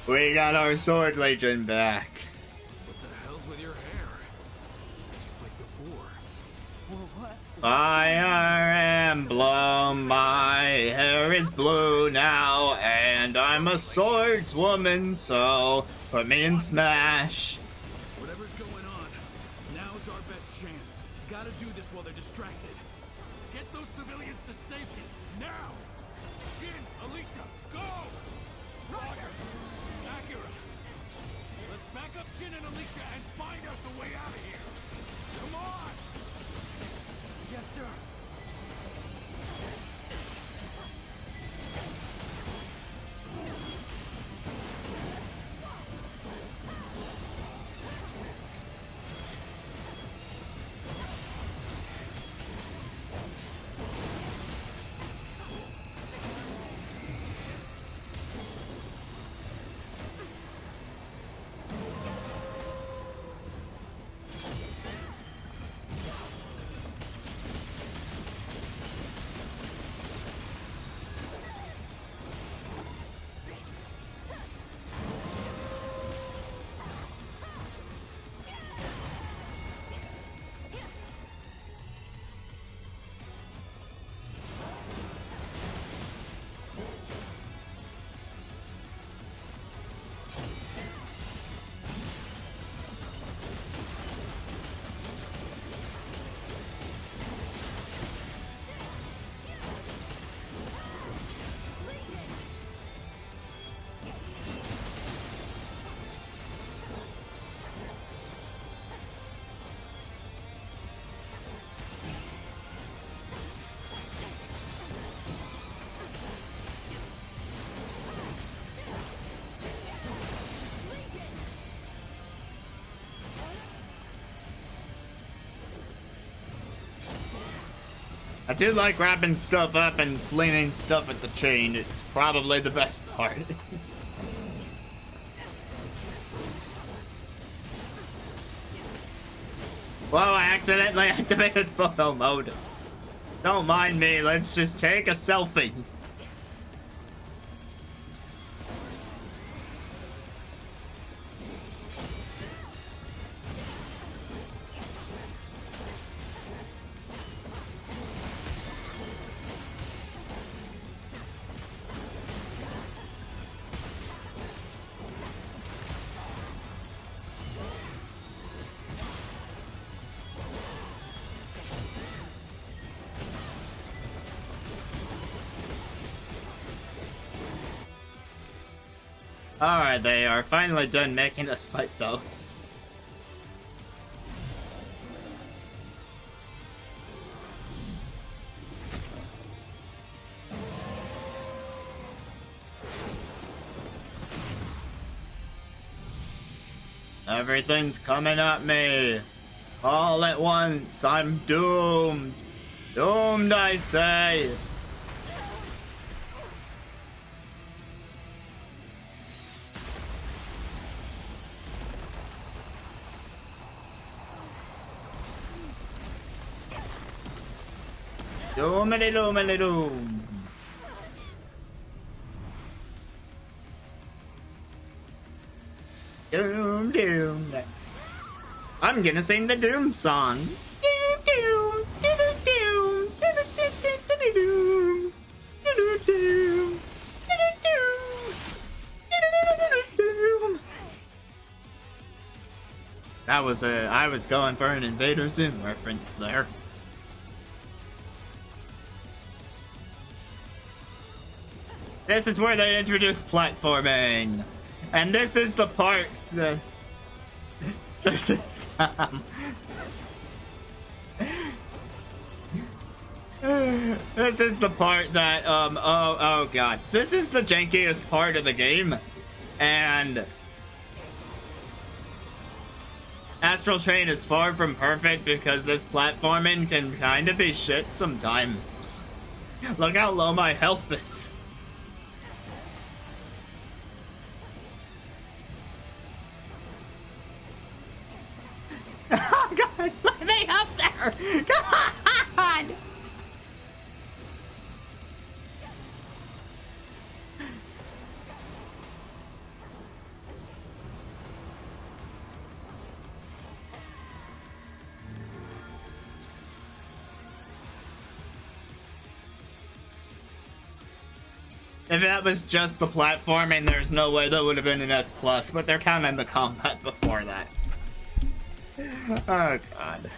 We got our Sword Legion back. Fire emblem, my hair is blue now, and I'm a swordswoman, so put me in Smash. Whatever's going on, now's our best chance. Gotta do this while they're distracted. Get those civilians to safety, now! Jin, Alicia, go! Roger! Akira! Let's back up Jin and Alicia and find us a way out of here! Come on! Yes, sir. I do like wrapping stuff up and flinging stuff at the chain. It's probably the best part. Whoa, I accidentally activated photo mode. Don't mind me, let's just take a selfie. Alright, they are finally done making us fight those. Everything's coming at me. All at once. I'm doomed. Doomed, I say. Doomity doomity doom. Doom doom. I'm gonna sing the Doom song. Doom doom doom doom doom doom doom doom. That was I was going for an Invader Zim reference there. This is where they introduce platforming. And this is the part that... This is... This is the part that, oh god. This is the jankiest part of the game. And... Astral Chain is far from perfect because this platforming can kind of be shit sometimes. Look how low my health is. Oh god, let me up there! God! If that was just the platforming, there's no way that would have been an S+, but they're counting the combat before that. Oh god.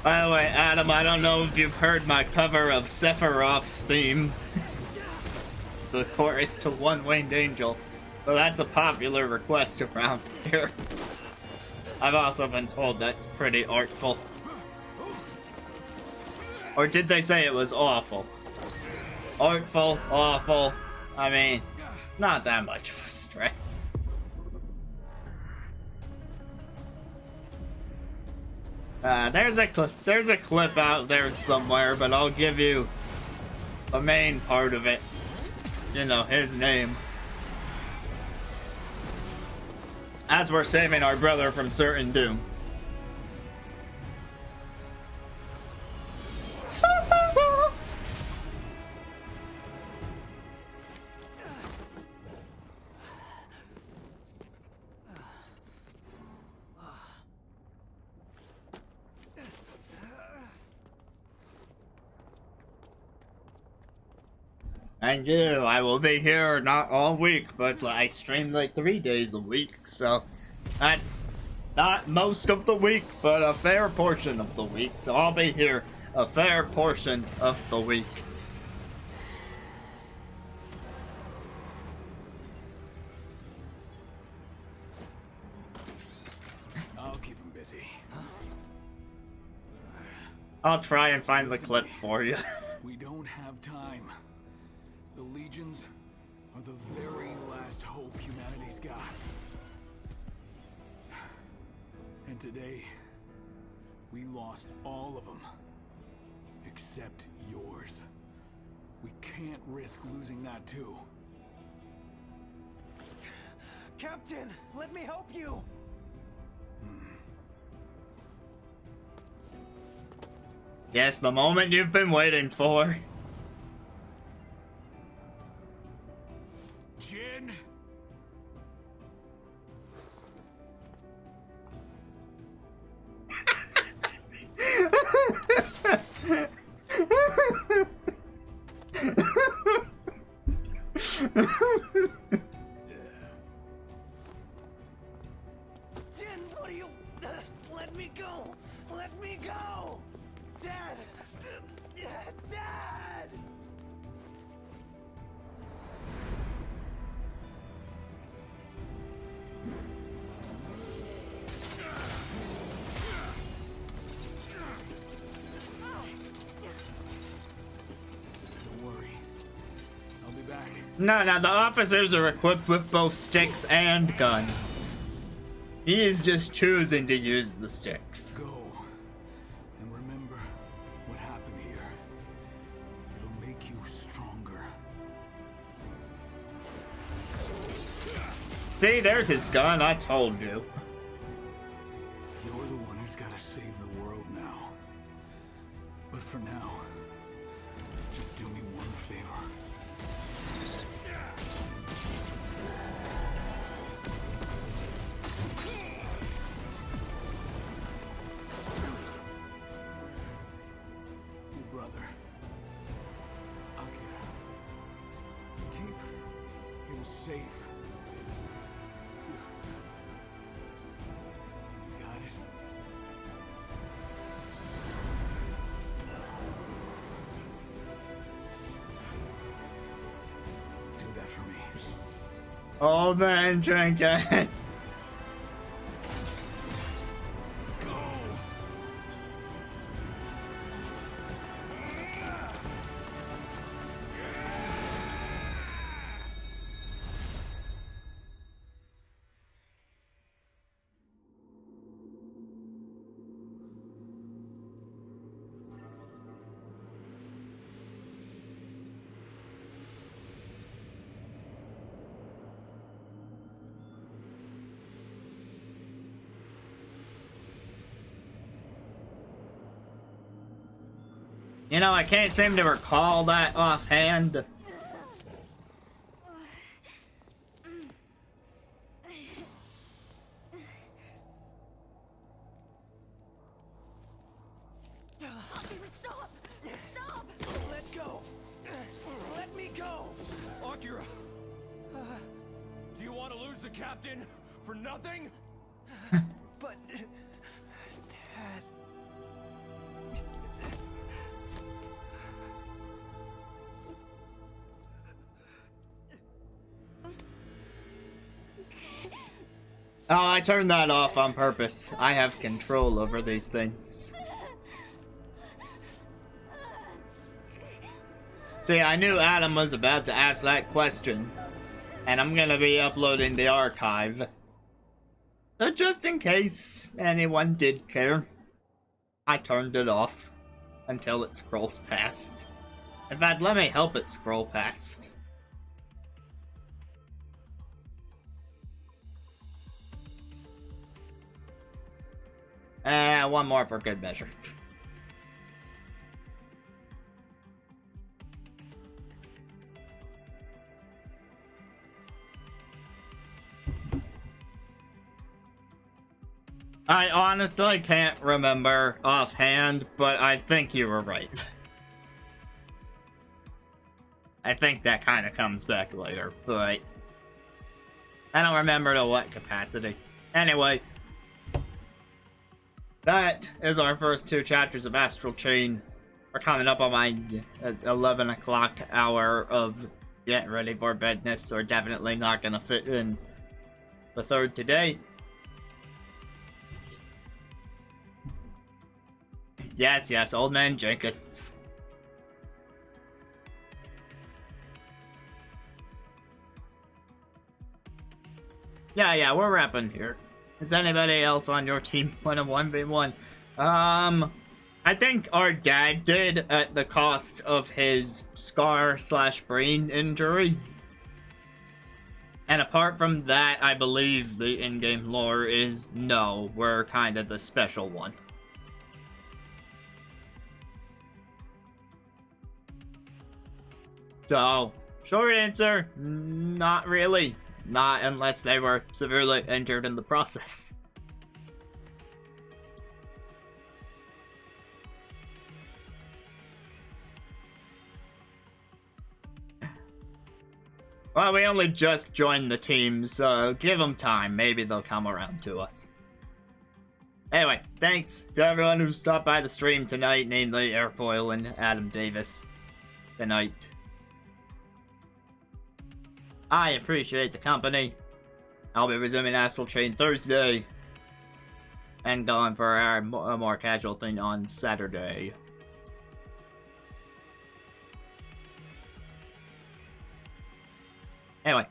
By the way, Adam, I don't know if you've heard my cover of Sephiroth's theme. The chorus to One Winged Angel. But that's a popular request around here. I've also been told that's pretty artful. Or did they say it was awful? Artful, awful. I mean, not that much of a stretch. There's a clip out there somewhere, but I'll give you the main part of it. You know, his name. As we're saving our brother from certain doom. Thank you. I will be here not all week, but I stream like 3 days a week, so that's not most of the week, but a fair portion of the week. So I'll be here a fair portion of the week. I'll keep him busy. I'll try and find the clip for you. We don't have time. The legions are the very last hope humanity's got. And today, we lost all of them. Except yours. We can't risk losing that too. Captain, let me help you! Yes, the moment you've been waiting for. Jin! Jin, what are you... let me go! Let me go! Dad! Dad! No, the officers are equipped with both sticks and guns. He is just choosing to use the sticks. Go. And remember what happened here. It'll make you stronger. See, there's his gun, I told you. You're the one who's got to save the world now. But for now, just do me one favor. Your brother, Akira. Keep him safe. You got it? Do that for me. Oh man, Trinket. You know, I can't seem to recall that offhand. Stop! Stop! Let go! Let me go! Akira! Do you want to lose the captain for nothing? But... Dad... Oh, I turned that off on purpose. I have control over these things. See, I knew Adam was about to ask that question, and I'm gonna be uploading the archive. So just in case anyone did care, I turned it off until it scrolls past. In fact, let me help it scroll past. One more for good measure. I honestly can't remember offhand, but I think you were right. I think that kind of comes back later, but I don't remember to what capacity. Anyway, that is our first 2 chapters of Astral Chain. We're coming up on my 11 o'clock hour of getting ready for bedness, so we're definitely not going to fit in the 3rd today. Yes, old man Jenkins. Yeah, we're wrapping here. Is anybody else on your team want a 1v1? I think our dad did at the cost of his scar/brain injury. And apart from that, I believe the in-game lore is no, we're kind of the special one. So, short answer, not really. Not unless they were severely injured in the process. Well, we only just joined the team, so give them time. Maybe they'll come around to us. Anyway, thanks to everyone who stopped by the stream tonight, namely Airfoil and Adam Davis. Tonight. I appreciate the company. I'll be resuming Astral Chain Thursday. And going for a more casual thing on Saturday. Anyway,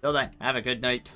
till then, have a good night.